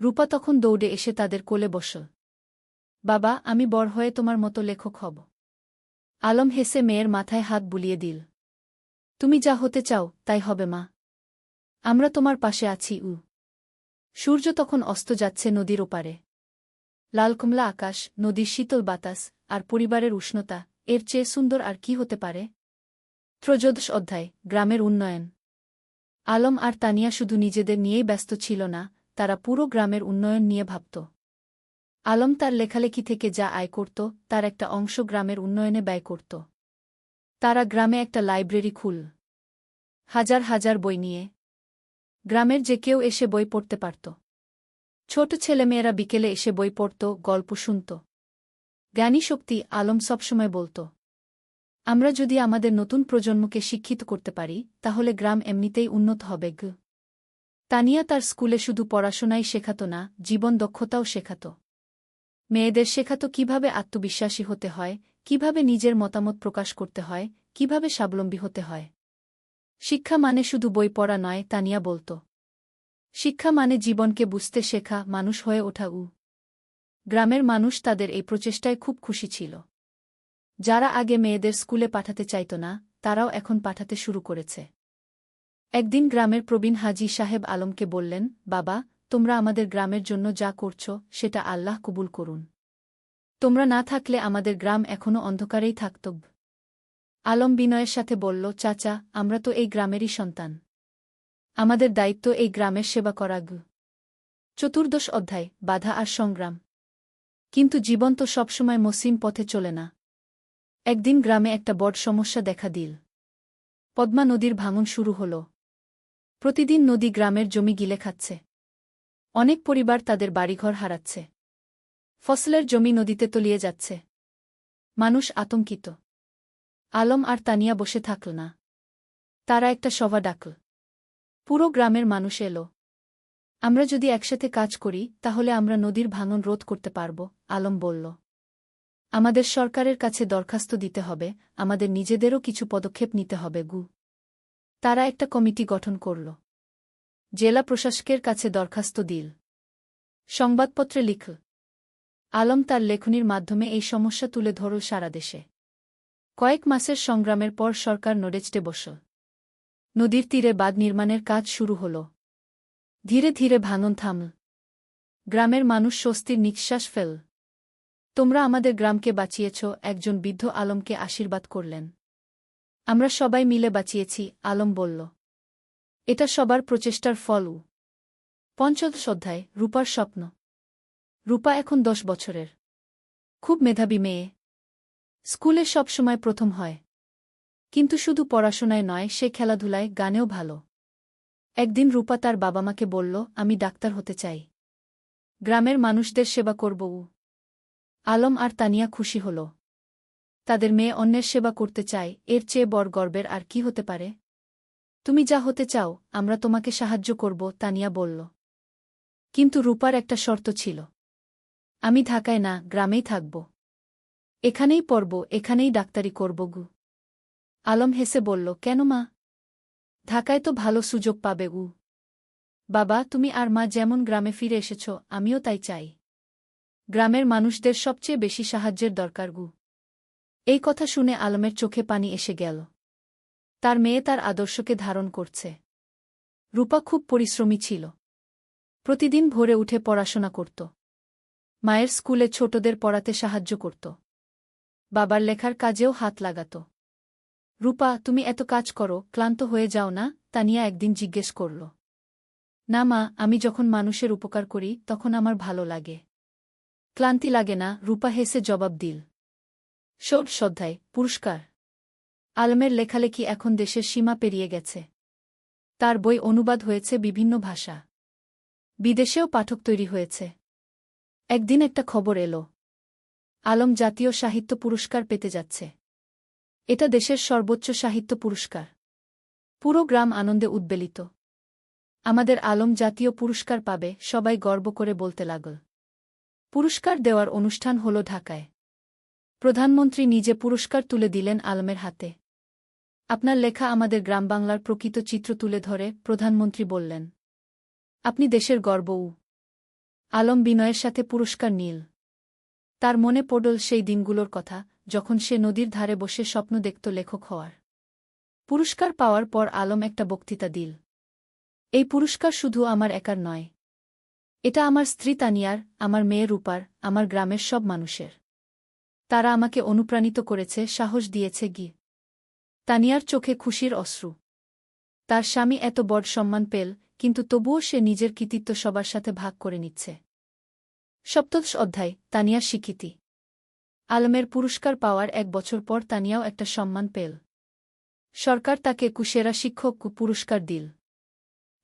রূপা তখন দৌড়ে এসে তাদের কোলে বসল। বাবা, আমি বড় হয়ে তোমার মতো লেখক হব। আলম হেসে মেয়ের মাথায় হাত বুলিয়ে দিল। তুমি যা হতে চাও তাই হবে মা। আমরা তোমার পাশে আছি। সূর্য তখন অস্ত যাচ্ছে নদীর ওপারে। লালকমলা আকাশ, নদীর শীতল বাতাস, আর পরিবারের উষ্ণতা, এর চেয়ে সুন্দর আর কি হতে পারে? ত্রয়োদশ অধ্যায়, গ্রামের উন্নয়ন। আলম আর তানিয়া শুধু নিজেদের নিয়েই ব্যস্ত ছিল না, তারা পুরো গ্রামের উন্নয়ন নিয়ে ভাবত। আলম তার লেখালেখি থেকে যা আয় করত, তার একটা অংশ গ্রামের উন্নয়নে ব্যয় করত। তারা গ্রামে একটা লাইব্রেরি খুল, হাজার হাজার বই নিয়ে। গ্রামের যে কেউ এসে বই পড়তে পারত। ছোট ছেলেমেয়েরা বিকেলে এসে বই পড়ত, গল্প শুনত। জ্ঞানী শক্তি, আলম সবসময় বলত, আমরা যদি আমাদের নতুন প্রজন্মকে শিক্ষিত করতে পারি, তাহলে গ্রাম এমনিতেই উন্নত হবে। তানিয়া তার স্কুলে শুধু পড়াশোনাই শেখাত না, জীবন দক্ষতাও শেখাত। মেয়েদের শেখাত কিভাবে আত্মবিশ্বাসী হতে হয়, কিভাবে নিজের মতামত প্রকাশ করতে হয়, কিভাবে স্বাবলম্বী হতে হয়। শিক্ষা মানে শুধু বই পড়া নয়, তানিয়া বলত। শিক্ষা মানে জীবনকে বুঝতে শেখা, মানুষ হয়ে ওঠা। গ্রামের মানুষ তাদের এই প্রচেষ্টায় খুব খুশি ছিল। যারা আগে মেয়েদের স্কুলে পাঠাতে চাইত না, তারাও এখন পাঠাতে শুরু করেছে। একদিন গ্রামের প্রবীণ হাজী সাহেব আলমকে বললেন, বাবা, তোমরা আমাদের গ্রামের জন্য যা করছ, সেটা আল্লাহ কবুল করুন। তোমরা না থাকলে আমাদের গ্রাম এখনও অন্ধকারেই থাকত। আলম বিনয়ের সাথে বলল, চাচা, আমরা তো এই গ্রামেরই সন্তান। আমাদের দায়িত্ব এই গ্রামের সেবা করা। চতুর্দশ অধ্যায়, বাধা আর সংগ্রাম। কিন্তু জীবন তো সবসময় মসৃণ পথে চলে না। একদিন গ্রামে একটা বড় সমস্যা দেখা দিল। পদ্মা নদীর ভাঙন শুরু হল। প্রতিদিন নদী গ্রামের জমি গিলে খাচ্ছে। অনেক পরিবার তাদের বাড়িঘর হারাচ্ছে। ফসলের জমি নদীতে তলিয়ে যাচ্ছে। মানুষ আতঙ্কিত। আলম আর তানিয়া বসে থাকল না। তারা একটা সভা ডাকল। পুরো গ্রামের মানুষ এলো। আমরা যদি একসাথে কাজ করি, তাহলে আমরা নদীর ভাঙন রোধ করতে পারব, আলম বলল। আমাদের সরকারের কাছে দরখাস্ত দিতে হবে, আমাদের নিজেদেরও কিছু পদক্ষেপ নিতে হবে। তারা একটা কমিটি গঠন করল। জেলা প্রশাসকের কাছে দরখাস্ত দিল। সংবাদপত্রে লিখল। আলম তার লেখনির মাধ্যমে এই সমস্যা তুলে ধরল সারা দেশে। কয়েক মাসের সংগ্রামের পর সরকার নড়েচড়ে বসল। নদীর তীরে বাঁধ নির্মাণের কাজ শুরু হল। ধীরে ধীরে ভাঙন থামল। গ্রামের মানুষ স্বস্তির নিঃশ্বাস ফেল। তোমরা আমাদের গ্রামকে বাঁচিয়েছ, একজন বৃদ্ধ আলমকে আশীর্বাদ করলেন। আমরা সবাই মিলে বাঁচিয়েছি, আলম বলল। এটা সবার প্রচেষ্টার ফল। পঞ্চদশ অধ্যায়, রূপার স্বপ্ন। রূপা এখন 10 বছরের। খুব মেধাবী মেয়ে। স্কুলে সবসময় প্রথম হয়। কিন্তু শুধু পড়াশোনায় নয়, সে খেলাধুলায়, গানেও ভালো। একদিন রূপা তার বাবা-মাকে বলল, আমি ডাক্তার হতে চাই। গ্রামের মানুষদের সেবা করব। আলম আর তানিয়া খুশি হল। তাদের মেয়ে অন্যের সেবা করতে চায়, এর চেয়ে বড় গর্বের আর কি হতে পারে? তুমি যা হতে চাও, আমরা তোমাকে সাহায্য করব, তানিয়া বলল। কিন্তু রূপার একটা শর্ত ছিল। আমি ঢাকায় না, গ্রামেই থাকব। এখানেই পড়ব, এখানেই ডাক্তারি করব। আলম হেসে বলল, কেন মা? ঢাকায় তো ভালো সুযোগ পাবে। বাবা, তুমি আর মা যেমন গ্রামে ফিরে এসেছ, আমিও তাই চাই। গ্রামের মানুষদের সবচেয়ে বেশি সাহায্যের দরকার। এই কথা শুনে আলমের চোখে পানি এসে গেল। তার মেয়ে তার আদর্শকে ধারণ করছে। রূপা খুব পরিশ্রমী ছিল। প্রতিদিন ভোরে উঠে পড়াশোনা করত। মায়ের স্কুলে ছোটদের পড়াতে সাহায্য করত। বাবার লেখার কাজেও হাত লাগাত। রূপা, তুমি এত কাজ করো, ক্লান্ত হয়ে যাও না? তানিয়া একদিন জিজ্ঞেস করল। না মা, আমি যখন মানুষের উপকার করি, তখন আমার ভালো লাগে। ক্লান্তি লাগে না, রূপা হেসে জবাব দিল। ষোড়শ অধ্যায়, পুরস্কার। আলমের লেখালেখি এখন দেশের সীমা পেরিয়ে গেছে। তার বই অনুবাদ হয়েছে বিভিন্ন ভাষা। বিদেশেও পাঠক তৈরি হয়েছে। একদিন একটা খবর এলো। আলম জাতীয় সাহিত্য পুরস্কার পেতে যাচ্ছে। এটা দেশের সর্বোচ্চ সাহিত্য পুরস্কার। পুরো গ্রাম আনন্দে উদ্বেলিত। আমাদের আলম জাতীয় পুরস্কার পাবে, সবাই গর্ব করে বলতে লাগল। পুরস্কার দেওয়ার অনুষ্ঠান হল ঢাকায়। প্রধানমন্ত্রী নিজে পুরস্কার তুলে দিলেন আলমের হাতে। আপনার লেখা আমাদের গ্রামবাংলার প্রকৃত চিত্র তুলে ধরে, প্রধানমন্ত্রী বললেন। আপনি দেশের গর্ব। আলম বিনয়ের সাথে পুরস্কার নিল। তার মনে পড়ল সেই দিনগুলোর কথা, যখন সে নদীর ধারে বসে স্বপ্ন দেখত লেখক হওয়ার। পুরস্কার পাওয়ার পর আলম একটা বক্তৃতা দিল। এই পুরস্কার শুধু আমার একার নয়। এটা আমার স্ত্রী তানিয়ার, আমার মেয়ে রূপার, আমার গ্রামের সব মানুষের। তারা আমাকে অনুপ্রাণিত করেছে, সাহস দিয়েছে গি। তানিয়ার চোখে খুশির অশ্রু। তার স্বামী এত বড় সম্মান পেল, কিন্তু তবুও সে নিজের কৃতিত্ব সবার সাথে ভাগ করে নিচ্ছে। সপ্তদশ অধ্যায়, তানিয়ার স্বীকৃতি। আলমের পুরস্কার পাওয়ার 1 বছর পর তানিয়াও একটা সম্মান পেল। সরকার তাকে কুশেরা শিক্ষক পুরস্কার দিল।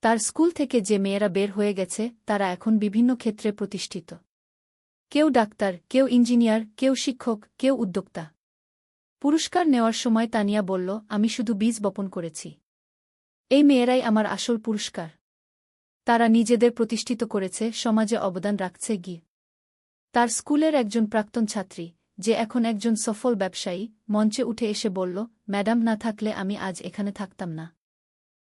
তার স্কুল থেকে যে মেয়েরা বের হয়ে গেছে তারা এখন বিভিন্ন ক্ষেত্রে প্রতিষ্ঠিত। কেউ ডাক্তার, কেউ ইঞ্জিনিয়ার, কেউ শিক্ষক, কেউ উদ্যোক্তা। পুরস্কার নেওয়ার সময় তানিয়া বলল, আমি শুধু বীজ বপন করেছি। এই মেয়েরাই আমার আসল পুরস্কার। তারা নিজেদের প্রতিষ্ঠিত করেছে, সমাজে অবদান রাখছে গি। তার স্কুলের একজন প্রাক্তন ছাত্রী, যে এখন একজন সফল ব্যবসায়ী, মঞ্চে উঠে এসে বলল, ম্যাডাম না থাকলে আমি আজ এখানে থাকতাম না।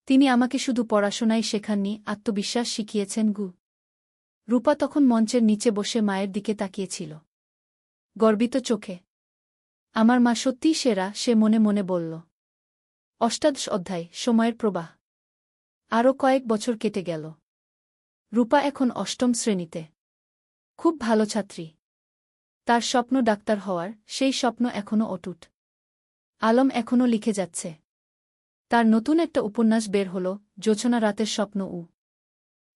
তিনি আমাকে শুধু পড়াশোনাই শেখাননি, আত্মবিশ্বাস শিখিয়েছেন গু। রূপা তখন মঞ্চের নিচে বসে মায়ের দিকে তাকিয়েছিল গর্বিত চোখে। আমার মা সত্যিই সেরা, সে মনে মনে বলল। অষ্টাদশ অধ্যায়, সময়ের প্রবাহ। আরও কয়েক বছর কেটে গেল। রূপা এখন 8ম শ্রেণীতে। খুব ভালো ছাত্রী। তার স্বপ্ন ডাক্তার হওয়ার, সেই স্বপ্ন এখনও অটুট। আলম এখনও লিখে যাচ্ছে। তার নতুন একটা উপন্যাস বের হল, জোছনা রাতের স্বপ্ন।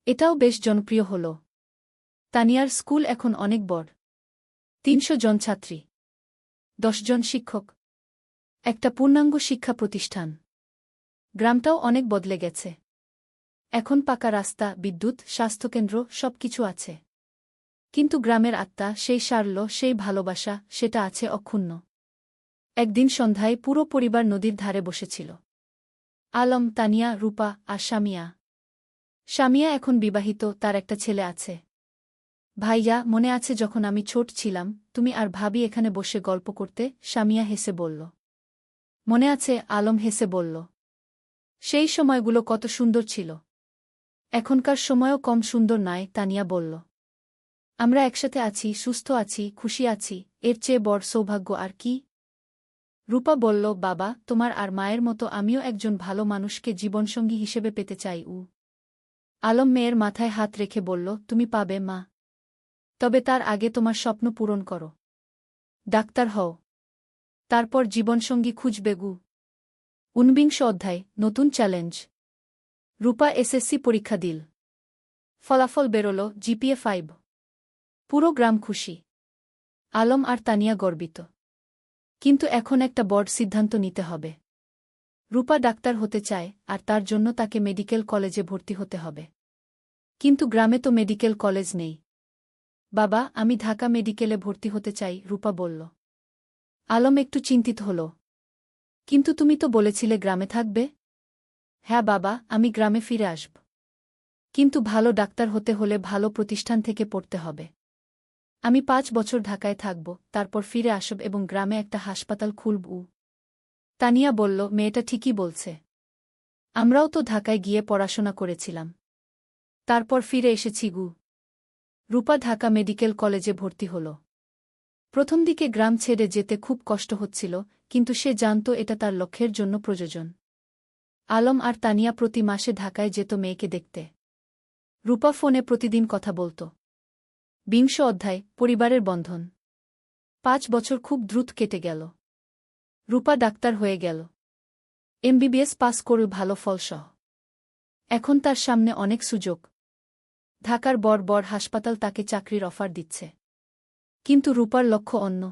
এটাও বেশ জনপ্রিয় হল। তানিয়ার স্কুল এখন অনেক বড়। 300 জন ছাত্রী, 10 জন শিক্ষক, একটা পূর্ণাঙ্গ শিক্ষা প্রতিষ্ঠান। গ্রামটাও অনেক বদলে গেছে। এখন পাকা রাস্তা, বিদ্যুৎ, স্বাস্থ্যকেন্দ্র, সবকিছু আছে। কিন্তু গ্রামের আত্মা, সেই সারল্য, সেই ভালোবাসা, সেটা আছে অক্ষুণ্ণ। একদিন সন্ধ্যায় পুরো পরিবার নদীর ধারে বসেছিল। আলম, তানিয়া, রূপা আর শামিয়া। শামিয়া এখন বিবাহিত, তার একটা ছেলে আছে। ভাইয়া, মনে আছে যখন আমি ছোট ছিলাম, তুমি আর ভাবি এখানে বসে গল্প করতে? শামিয়া হেসে বলল। মনে আছে, আলম হেসে বলল। সেই সময়গুলো কত সুন্দর ছিল। এখনকার সময়ও কম সুন্দর নয়, তানিয়া বলল। আমরা একসাথে আছি, সুস্থ আছি, খুশি আছি, এর চেয়ে বড় সৌভাগ্য আর কি? রূপা বলল, বাবা, তোমার আর মায়ের মতো আমিও একজন ভালো মানুষকে জীবনসঙ্গী হিসেবে পেতে চাই। আলম মেয়ের মাথায় হাত রেখে বলল, তুমি পাবে মা। তবে তার আগে তোমার স্বপ্ন পূরণ করো। ডাক্তার হও। তারপর জীবনসঙ্গী খুঁজবে গু। 49 অধ্যায়, নতুন চ্যালেঞ্জ। রূপা এসএসসি পরীক্ষা দিল। ফলাফল বেরোল, জিপিএ 5। পুরো গ্রাম খুশি। আলম আর তানিয়া গর্বিত। কিন্তু এখন একটা বড় সিদ্ধান্ত নিতে হবে। রূপা ডাক্তার হতে চায়, আর তার জন্য তাকে মেডিকেল কলেজে ভর্তি হতে হবে। কিন্তু গ্রামে তো মেডিকেল কলেজ নেই। বাবা, আমি ঢাকা মেডিকেলে ভর্তি হতে চাই, রূপা বলল। আলম একটু চিন্তিত হল। কিন্তু তুমি তো বলেছিলে গ্রামে থাকবে। হ্যাঁ বাবা, আমি গ্রামে ফিরে আসব। কিন্তু ভালো ডাক্তার হতে হলে ভালো প্রতিষ্ঠান থেকে পড়তে হবে। আমি 5 বছর ঢাকায় থাকব, তারপর ফিরে আসব এবং গ্রামে একটা হাসপাতাল খুলব। তানিয়া বলল, মেয়েটা ঠিকই বলছে। আমরাও তো ঢাকায় গিয়ে পড়াশোনা করেছিলাম। তারপর ফিরে এসেছি গু। রূপা ঢাকা মেডিকেল কলেজে ভর্তি হল। প্রথম দিকে গ্রাম ছেড়ে যেতে খুব কষ্ট হচ্ছিল, কিন্তু সে জানত এটা তার লক্ষ্যের জন্য প্রয়োজন। আলম আর তানিয়া প্রতি মাসে ঢাকায় যেত মেয়েকে দেখতে। রূপা ফোনে প্রতিদিন কথা বলত। 20 অধ্যায়, পরিবারের বন্ধন। 5 বছর খুব দ্রুত কেটে গেল। রূপা ডাক্তার হয়ে গেল। এমবিবিএস পাস করে ভালো ফলসহ। এখন তার সামনে অনেক সুযোগ। ঢাকার বড় বড় হাসপাতাল তাকে চাকরির অফার দিচ্ছে। কিন্তু রূপার লক্ষ্য অন্য।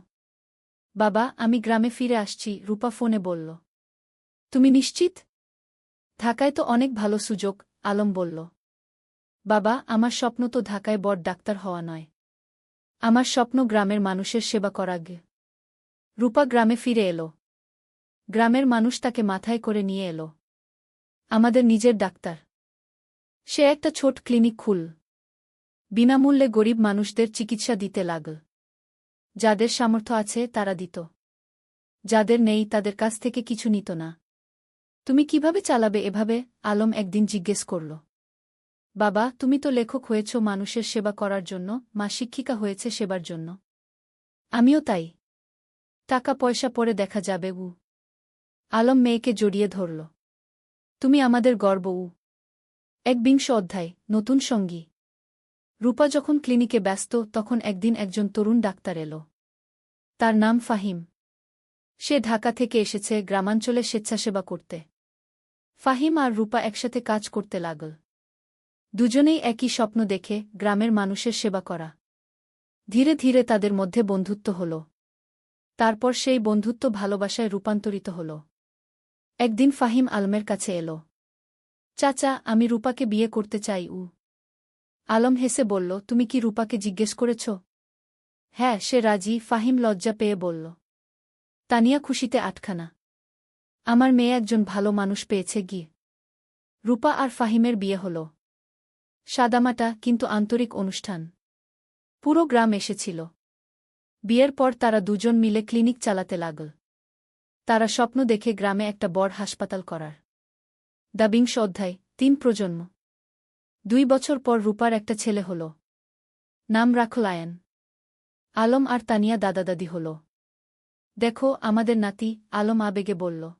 বাবা, আমি গ্রামে ফিরে আসছি, রূপা ফোনে বলল। তুমি নিশ্চিত? ঢাকায় তো অনেক ভালো সুযোগ, আলম বলল। বাবা, আমার স্বপ্ন তো ঢাকায় বড় ডাক্তার হওয়া নয়। আমার স্বপ্ন গ্রামের মানুষের সেবা করা। রূপা গ্রামে ফিরে এলো। গ্রামের মানুষ তাকে মাথায় করে নিয়ে এলো। আমাদের নিজের ডাক্তার। সে একটা ছোট ক্লিনিক খুল। বিনামূল্যে গরিব মানুষদের চিকিৎসা দিতে লাগল। যাদের সামর্থ্য আছে তারা দিত। যাদের নেই তাদের কাছ থেকে কিছু নিত না। তুমি কিভাবে চালাবে এভাবে? আলম একদিন জিজ্ঞেস করল। বাবা, তুমি তো লেখক হয়েছ মানুষের সেবা করার জন্য, মা শিক্ষিকা হয়েছে সেবার জন্য। আমিও তাই। টাকা পয়সা পরে দেখা যাবে। আলম মেয়েকে জড়িয়ে ধরল। তুমি আমাদের গর্ব। 21 অধ্যায়, নতুন সঙ্গী। রূপা যখন ক্লিনিকে ব্যস্ত তখন একদিন একজন তরুণ ডাক্তার এল। তার নাম ফাহিম। সে ঢাকা থেকে এসেছে গ্রামাঞ্চলে স্বেচ্ছাসেবা করতে। ফাহিম আর রূপা একসাথে কাজ করতে লাগল। দুজনেই একই স্বপ্ন দেখে গ্রামের মানুষের সেবা করা। ধীরে ধীরে তাদের মধ্যে বন্ধুত্ব হল। তারপর সেই বন্ধুত্ব ভালোবাসায় রূপান্তরিত হল। একদিন ফাহিম আলমের কাছে এল। চাচা, আমি রূপাকে বিয়ে করতে চাই। আলম হেসে বলল, তুমি কি রূপাকে জিজ্ঞেস করেছ? হ্যাঁ, সে রাজি। ফাহিম লজ্জা পেয়ে বলল। তানিয়া খুশিতে আটখানা। আমার মেয়ে একজন ভালো মানুষ পেয়েছে গিয়ে। রূপা আর ফাহিমের বিয়ে হল। সাদামাটা কিন্তু আন্তরিক অনুষ্ঠান। পুরো গ্রাম এসেছিল। বিয়ের পর তারা দুজন মিলে ক্লিনিক চালাতে লাগল। তারা স্বপ্ন দেখে গ্রামে একটা বড় হাসপাতাল করার। বিংশ অধ্যায় ৩ প্রজন্ম। ২ বছর পর রূপার একটা ছেলে হল। নাম রাখল আয়ান। আলম আর তানিয়া দাদা-দাদি হল। দেখো আমাদের নাতি, আলম আবেগে বলল।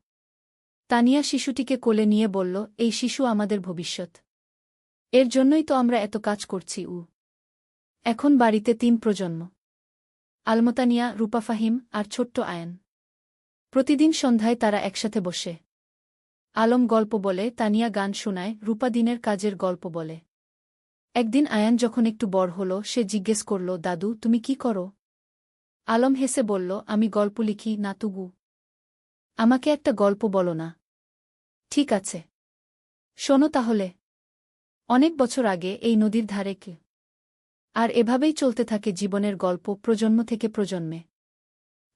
তানিয়া শিশুটিকে কোলে নিয়ে বলল, এই শিশু আমাদের ভবিষ্যৎ। এর জন্যই তো আমরা এত কাজ করছি। এখন বাড়িতে ৩ প্রজন্ম। আলমতানিয়া, রূপা, ফাহিম আর ছোট্ট আয়ান। প্রতিদিন সন্ধ্যায় তারা একসাথে বসে। আলম গল্প বলে, তানিয়া গান শোনায়, রূপা দিনের কাজের গল্প বলে। একদিন আয়ান যখন একটু বড় হল সে জিজ্ঞেস করল, দাদু তুমি কি করো? আলম হেসে বলল, আমি গল্প লিখি নাতুগু। আমাকে একটা গল্প বলো না? ঠিক আছে, শোনো তাহলে। অনেক বছর আগে এই নদীর ধারে কে। আর এভাবেই চলতে থাকে জীবনের গল্প প্রজন্ম থেকে প্রজন্মে।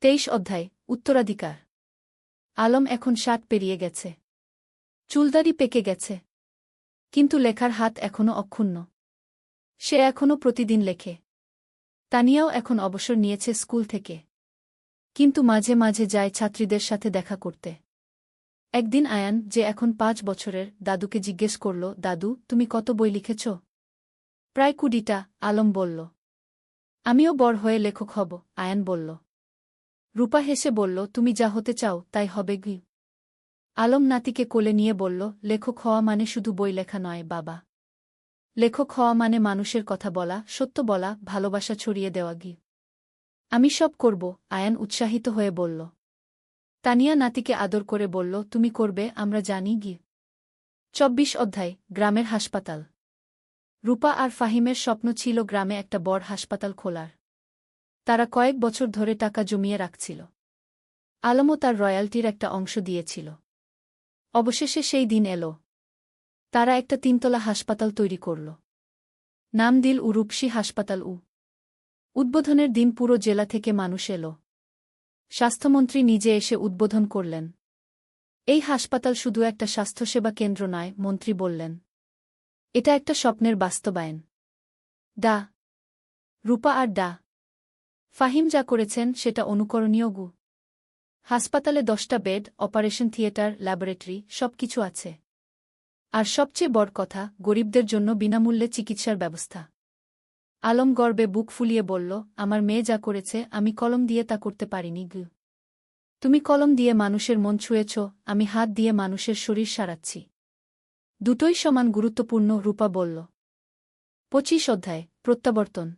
২৩ অধ্যায় উত্তরাধিকার। আলম এখন ৬০ পেরিয়ে গেছে। চুলদাড়ি পেকে গেছে। কিন্তু লেখার হাত এখনও অক্ষুণ্ণ। সে এখনও প্রতিদিন লেখে। তানিয়াও এখন অবসর নিয়েছে স্কুল থেকে। কিন্তু মাঝে মাঝে যায় ছাত্রীদের সাথে দেখা করতে। একদিন আয়ান, যে এখন ৫ বছরের, দাদুকে জিজ্ঞেস করল, দাদু তুমি কত বই লিখেছ? প্রায় ২০টা, আলম বলল। আমিও বড় হয়ে লেখক হব, আয়ান বলল। রূপা হেসে বলল, তুমি যা হতে চাও তাই হবে গি। আলম নাতিকে কোলে নিয়ে বলল, লেখক হওয়া মানে শুধু বই লেখা নয় বাবা। লেখক হওয়া মানে মানুষের কথা বলা, সত্য বলা, ভালোবাসা ছড়িয়ে দেওয়া গি। আমি সব করব, আয়ান উৎসাহিত হয়ে বলল। তানিয়া নাতিকে আদর করে বলল, তুমি করবে, আমরা জানি গি। ২৪ অধ্যায় গ্রামের হাসপাতাল। রূপা আর ফাহিমের স্বপ্ন ছিল গ্রামে একটা বড় হাসপাতাল খোলার। তারা কয়েক বছর ধরে টাকা জমিয়ে রাখছিল। আলমও তার রয়্যালটির একটা অংশ দিয়েছিল। অবশেষে সেই দিন এল। তারা একটা ৩ তলা হাসপাতাল তৈরি করল। নাম দিল রূপসী হাসপাতাল। উদ্বোধনের দিন পুরো জেলা থেকে মানুষ এল। স্বাস্থ্যমন্ত্রী নিজে এসে উদ্বোধন করলেন। এই হাসপাতাল শুধু একটা স্বাস্থ্যসেবা কেন্দ্র নয়, মন্ত্রী বললেন। এটা একটা স্বপ্নের বাস্তবায়ন। ডা রূপা আর ডা ফাহিম যা করেছেন সেটা অনুকরণীয়। হাসপাতালে 10টা বেড, অপারেশন থিয়েটার, ল্যাবরেটরি, সবকিছু আছে। আর সবচেয়ে বড় কথা, গরিবদের জন্য বিনামূল্যে চিকিৎসার ব্যবস্থা। আলম গর্বে বুক ফুলিয়ে বলল, আমার মেয়ে যা করেছে আমি কলম দিয়ে তা করতে পারিনি গু। তুমি কলম দিয়ে মানুষের মন ছুঁয়েছ, আমি হাত দিয়ে মানুষের শরীর সারাচ্ছি। দুটোই সমান গুরুত্বপূর্ণ, রূপা বলল। ২৫ অধ্যায় প্রত্যাবর্তন।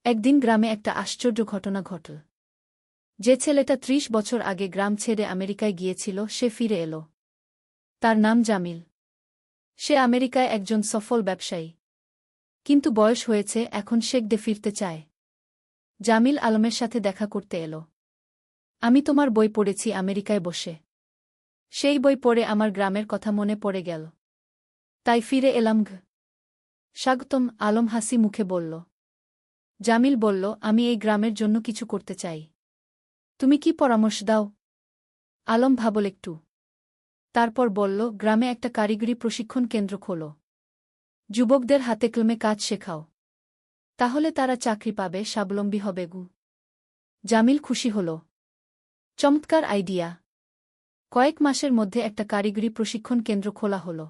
একদিন গ্রামে একটা আশ্চর্য ঘটনা ঘটল। যে ছেলেটা ৩০ বছর আগে গ্রাম ছেড়ে আমেরিকায় গিয়েছিল সে ফিরে এল। তার নাম জামিল। সে আমেরিকায় একজন সফল ব্যবসায়ী। কিন্তু বয়স হয়েছে, এখন শেখদে ফিরতে চায়। জামিল আলমের সাথে দেখা করতে এল। আমি তোমার বই পড়েছি আমেরিকায় বসে। সেই বই পড়ে আমার গ্রামের কথা মনে পড়ে গেল। তাই ফিরে এলাম ঘ। স্বাগতম, আলম হাসি মুখে বলল। জামিল বলল, আমি এই গ্রামের জন্য কিছু করতে চাই। তুমি কি পরামর্শ দাও? আলম ভাবল একটু। তারপর বলল, গ্রামে একটা কারিগরি প্রশিক্ষণ কেন্দ্র খোলো। যুবকদের হাতে কলমে কাজ শেখাও। তাহলে তারা চাকরি পাবে, স্বাবলম্বী হবে গু। জামিল খুশি হল। চমৎকার আইডিয়া। কয়েক মাসের মধ্যে একটা কারিগরি প্রশিক্ষণ কেন্দ্র খোলা হল।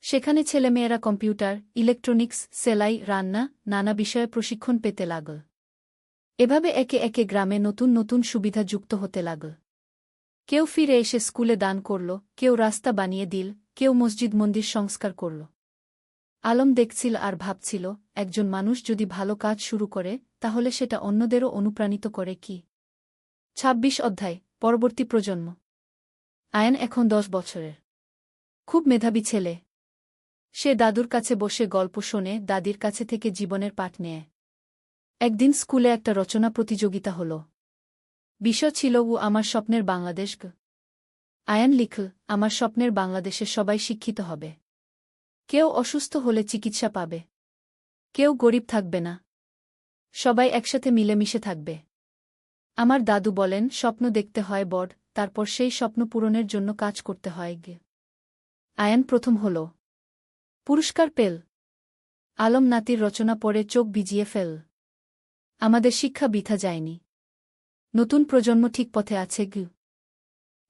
সেখানে ছেলেমেয়েরা কম্পিউটার, ইলেকট্রনিক্স, সেলাই, রান্না, নানা বিষয়ে প্রশিক্ষণ পেতে লাগল। এভাবে একে একে গ্রামে নতুন নতুন সুবিধা যুক্ত হতে লাগল। কেউ ফিরে এসে স্কুলে দান করল, কেউ রাস্তা বানিয়ে দিল, কেউ মসজিদ মন্দির সংস্কার করল। আলম দেখছিল আর ভাবছিল, একজন মানুষ যদি ভালো কাজ শুরু করে তাহলে সেটা অন্যদেরও অনুপ্রাণিত করে কি। ২৬ অধ্যায়, পরবর্তী প্রজন্ম। আয়ান এখন ১০ বছরের। খুব মেধাবী ছেলে। সে দাদুর কাছে বসে গল্প শোনে, দাদির কাছে থেকে জীবনের পাঠ নেয়। একদিন স্কুলে একটা রচনা প্রতিযোগিতা হল। বিষয় ছিল আমার স্বপ্নের বাংলাদেশ। আয়ান লিখল, আমার স্বপ্নের বাংলাদেশে সবাই শিক্ষিত হবে। কেউ অসুস্থ হলে চিকিৎসা পাবে। কেউ গরিব থাকবে না। সবাই একসাথে মিলেমিশে থাকবে। আমার দাদু বলেন, স্বপ্ন দেখতে হয় বড়, তারপর সেই স্বপ্ন পূরণের জন্য কাজ করতে হয়। আয়ান প্রথম হল। পুরস্কার পেল। আলম নাতির রচনা পড়ে চোখ ভিজিয়ে ফেল। আমাদের শিক্ষা বৃথা যায়নি। নতুন প্রজন্ম ঠিক পথে আছে।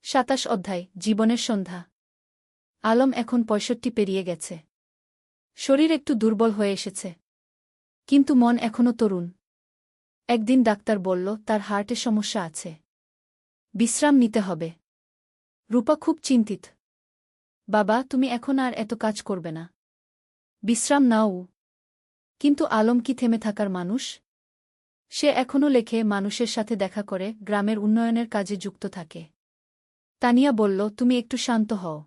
২৭ অধ্যায়, জীবনের সন্ধ্যা। আলম এখন ৬৫ পেরিয়ে গেছে। শরীর একটু দুর্বল হয়ে এসেছে, কিন্তু মন এখনও তরুণ। একদিন ডাক্তার বলল তার হার্টে সমস্যা আছে, বিশ্রাম নিতে হবে। রূপা খুব চিন্তিত। বাবা, তুমি এখন আর এত কাজ করবে না, বিশ্রাম নাও। কিন্তু আলম কি থেমে থাকার মানুষ? সে এখনও লেখে, মানুষের সাথে দেখা করে, গ্রামের উন্নয়নের কাজে যুক্ত থাকে। তানিয়া বলল, তুমি একটু শান্ত হও।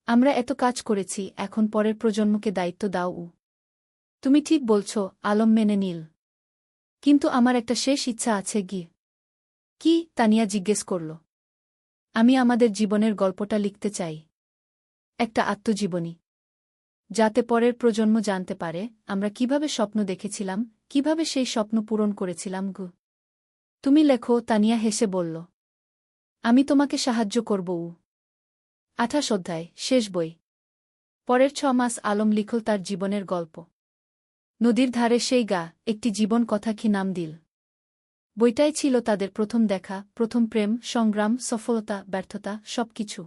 আমরা এত কাজ করেছি, এখন পরের প্রজন্মকে দায়িত্ব দাও। তুমি ঠিক বলছ, আলম মেনে নিল। কিন্তু আমার একটা শেষ ইচ্ছা আছে। কি? তানিয়া জিজ্ঞেস করল। আমি আমাদের জীবনের গল্পটা লিখতে চাই। একটা আত্মজীবনী, যাতে পরের প্রজন্ম জানতে পারে আমরা কিভাবে স্বপ্ন দেখেছিলাম, কিভাবে সেই স্বপ্ন পূরণ করেছিলাম। তুমি লেখো, তানিয়া হেসে বলল। আমি তোমাকে সাহায্য করব। ২৮ অধ্যায়, শেষ বই। পরের ৬ মাস আলম লিখল তার জীবনের গল্প। নদীর ধারে সেই গা, একটি জীবন কথা কি নাম দিল। বইটাই ছিল তাদের প্রথম দেখা, প্রথম প্রেম, সংগ্রাম, সফলতা, ব্যর্থতা, সবকিছু।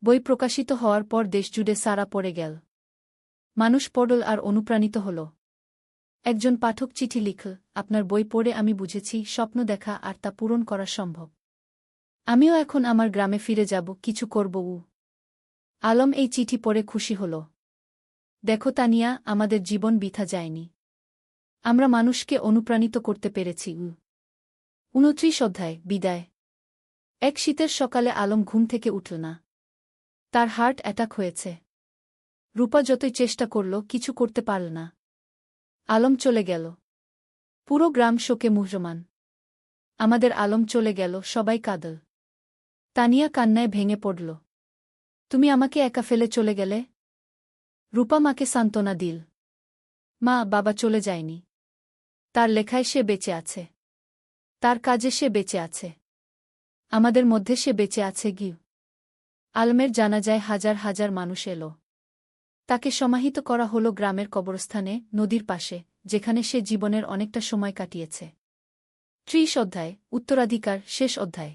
বই প্রকাশিত হওয়ার পর দেশজুড়ে সাড়া পড়ে গেল। মানুষ পড়ল আর অনুপ্রাণিত হল। একজন পাঠক চিঠি লিখল, আপনার বই পড়ে আমি বুঝেছি স্বপ্ন দেখা আর তা পূরণ করা সম্ভব। আমিও এখন আমার গ্রামে ফিরে যাব, কিছু করব। আলম এই চিঠি পড়ে খুশি হল। দেখো তানিয়া, আমাদের জীবন বৃথা যায়নি। আমরা মানুষকে অনুপ্রাণিত করতে পেরেছি। ২৯ অধ্যায়, বিদায়। এক শীতের সকালে আলম ঘুম থেকে উঠল না। তার হার্ট অ্যাটাক হয়েছে। রূপা যতই চেষ্টা করল, কিছু করতে পারল না। আলম চলে গেল। পুরো গ্রাম শোকে মুহ্যমান। আমাদের আলম চলে গেল, সবাই কাঁদল। তানিয়া কান্নায় ভেঙে পড়ল। তুমি আমাকে একা ফেলে চলে গেলে। রূপা মাকে সান্ত্বনা দিল। মা, বাবা চলে যায়নি। তার লেখায় সে বেঁচে আছে। তার কাজে সে বেঁচে আছে। আমাদের মধ্যে সে বেঁচে আছে। আলমের জানাজায় হাজার হাজার মানুষ এলো। তাকে সমাহিত করা হলো গ্রামের কবরস্থানে, নদীর পাশে, যেখানে সে জীবনের অনেকটা সময় কাটিয়েছে। ৩০ অধ্যায়, উত্তরাধিকার, শেষ অধ্যায়।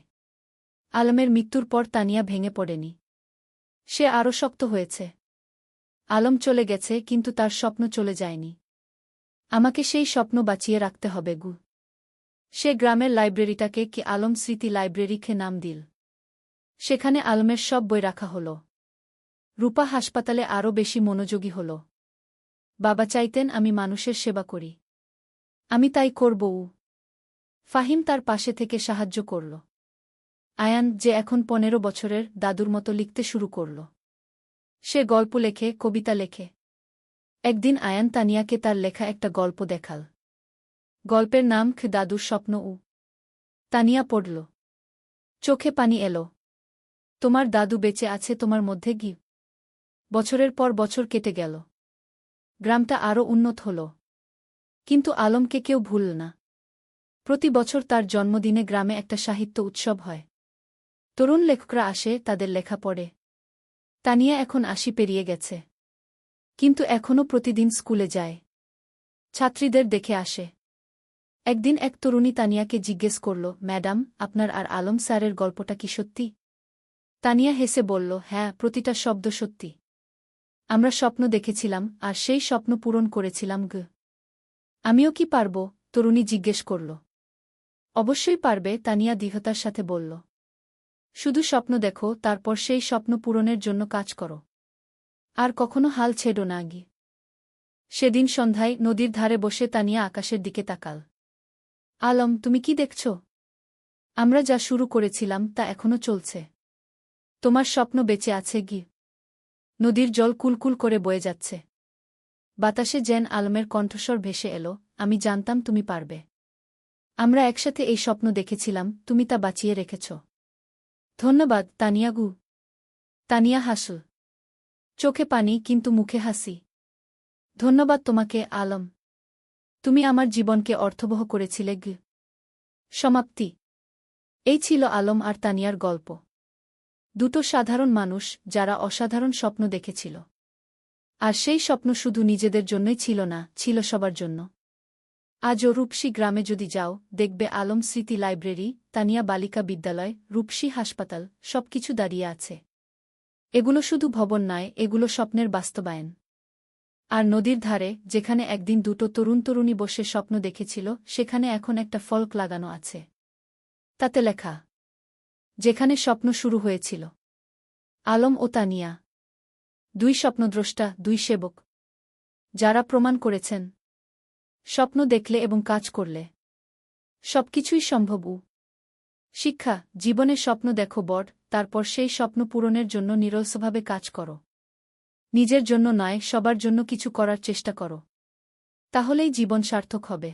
আলমের মৃত্যুর পর তানিয়া ভেঙে পড়েনি। সে আরও শক্ত হয়েছে। আলম চলে গেছে, কিন্তু তার স্বপ্ন চলে যায়নি। আমাকে সেই স্বপ্ন বাঁচিয়ে রাখতে হবে। সে গ্রামের লাইব্রেরিটাকে কি আলম স্মৃতি লাইব্রেরিকে নাম দিল। সেখানে আলমের সব বই রাখা হল। রূপা হাসপাতালে আরও বেশি মনোযোগী হল। বাবা চাইতেন আমি মানুষের সেবা করি। আমি তাই করব। ফাহিম তার পাশে থেকে সাহায্য করল। আয়ান, যে এখন ১৫ বছরের, দাদুর মতো লিখতে শুরু করল। সে গল্প লেখে, কবিতা লেখে। একদিন আয়ান তানিয়াকে তার লেখা একটা গল্প দেখাল। গল্পের নাম দাদুর স্বপ্ন। তানিয়া পড়ল। চোখে পানি এলো। তোমার দাদু বেঁচে আছে তোমার মধ্যে। বছরের পর বছর কেটে গেল। গ্রামটা আরও উন্নত হল। কিন্তু আলমকে কেউ ভুলল না। প্রতি বছর তার জন্মদিনে গ্রামে একটা সাহিত্য উৎসব হয়। তরুণ লেখকরা আসে, তাদের লেখা পড়ে। তানিয়া এখন ৮০ পেরিয়ে গেছে, কিন্তু এখনও প্রতিদিন স্কুলে যায়। ছাত্রীদের দেখে আসে। একদিন এক তরুণী তানিয়াকে জিজ্ঞেস করল, ম্যাডাম, আপনার আর আলম স্যারের গল্পটা কি সত্যি? তানিয়া হেসে বলল, হ্যাঁ, প্রতিটা শব্দ সত্যি। আমরা স্বপ্ন দেখেছিলাম, আর সেই স্বপ্ন পূরণ করেছিলাম। আমিও কি পারব? তরুণী জিজ্ঞেস করল। অবশ্যই পারবে, তানিয়া দৃঢ়তার সাথে বলল। শুধু স্বপ্ন দেখো, তারপর সেই স্বপ্ন পূরণের জন্য কাজ করো। আর কখনো হাল ছেড়ো না। সেদিন সন্ধ্যায় নদীর ধারে বসে তানিয়া আকাশের দিকে তাকাল। আলম, তুমি কি দেখছ? আমরা যা শুরু করেছিলাম তা এখনো চলছে। তোমার স্বপ্ন বেঁচে আছে গি। নদীর জল কুলকুল করে বয়ে যাচ্ছে। বাতাসে যেন আলমের কণ্ঠস্বর ভেসে এলো, আমি জানতাম তুমি পারবে। আমরা একসাথে এই স্বপ্ন দেখেছিলাম, তুমি তা বাঁচিয়ে রেখেছ। ধন্যবাদ, তানিয়াগু। তানিয়া হাসল। চোখে পানি কিন্তু মুখে হাসি। ধন্যবাদ তোমাকে, আলম। তুমি আমার জীবনকে অর্থবহ করেছিলে গি। সমাপ্তি। এই ছিল আলম আর তানিয়ার গল্প। দুটো সাধারণ মানুষ যারা অসাধারণ স্বপ্ন দেখেছিল। আর সেই স্বপ্ন শুধু নিজেদের জন্যই ছিল না, ছিল সবার জন্য। আজও রূপসী গ্রামে যদি যাও, দেখবে আলম স্মৃতি লাইব্রেরি, তানিয়া বালিকা বিদ্যালয়, রূপসী হাসপাতাল, সবকিছু দাঁড়িয়ে আছে। এগুলো শুধু ভবন নয়, এগুলো স্বপ্নের বাস্তবায়ন। আর নদীর ধারে, যেখানে একদিন দুটো তরুণী বসে স্বপ্ন দেখেছিল, সেখানে এখন একটা ফলক লাগানো আছে। তাতে লেখা, যেখানে স্বপ্ন শুরু হয়েছিল। আলম ও তানিয়া, দুই স্বপ্নদ্রষ্টা, দুই সেবক, যারা প্রমাণ করেছেন স্বপ্ন দেখলে এবং কাজ করলে সবকিছুই সম্ভব। শিক্ষা, জীবনে স্বপ্ন দেখো বড়, তারপর সেই স্বপ্ন পূরণের জন্য নিরলসভাবে কাজ করো। নিজের জন্য নয়, সবার জন্য কিছু করার চেষ্টা করো। তাহলেই জীবন সার্থক হবে।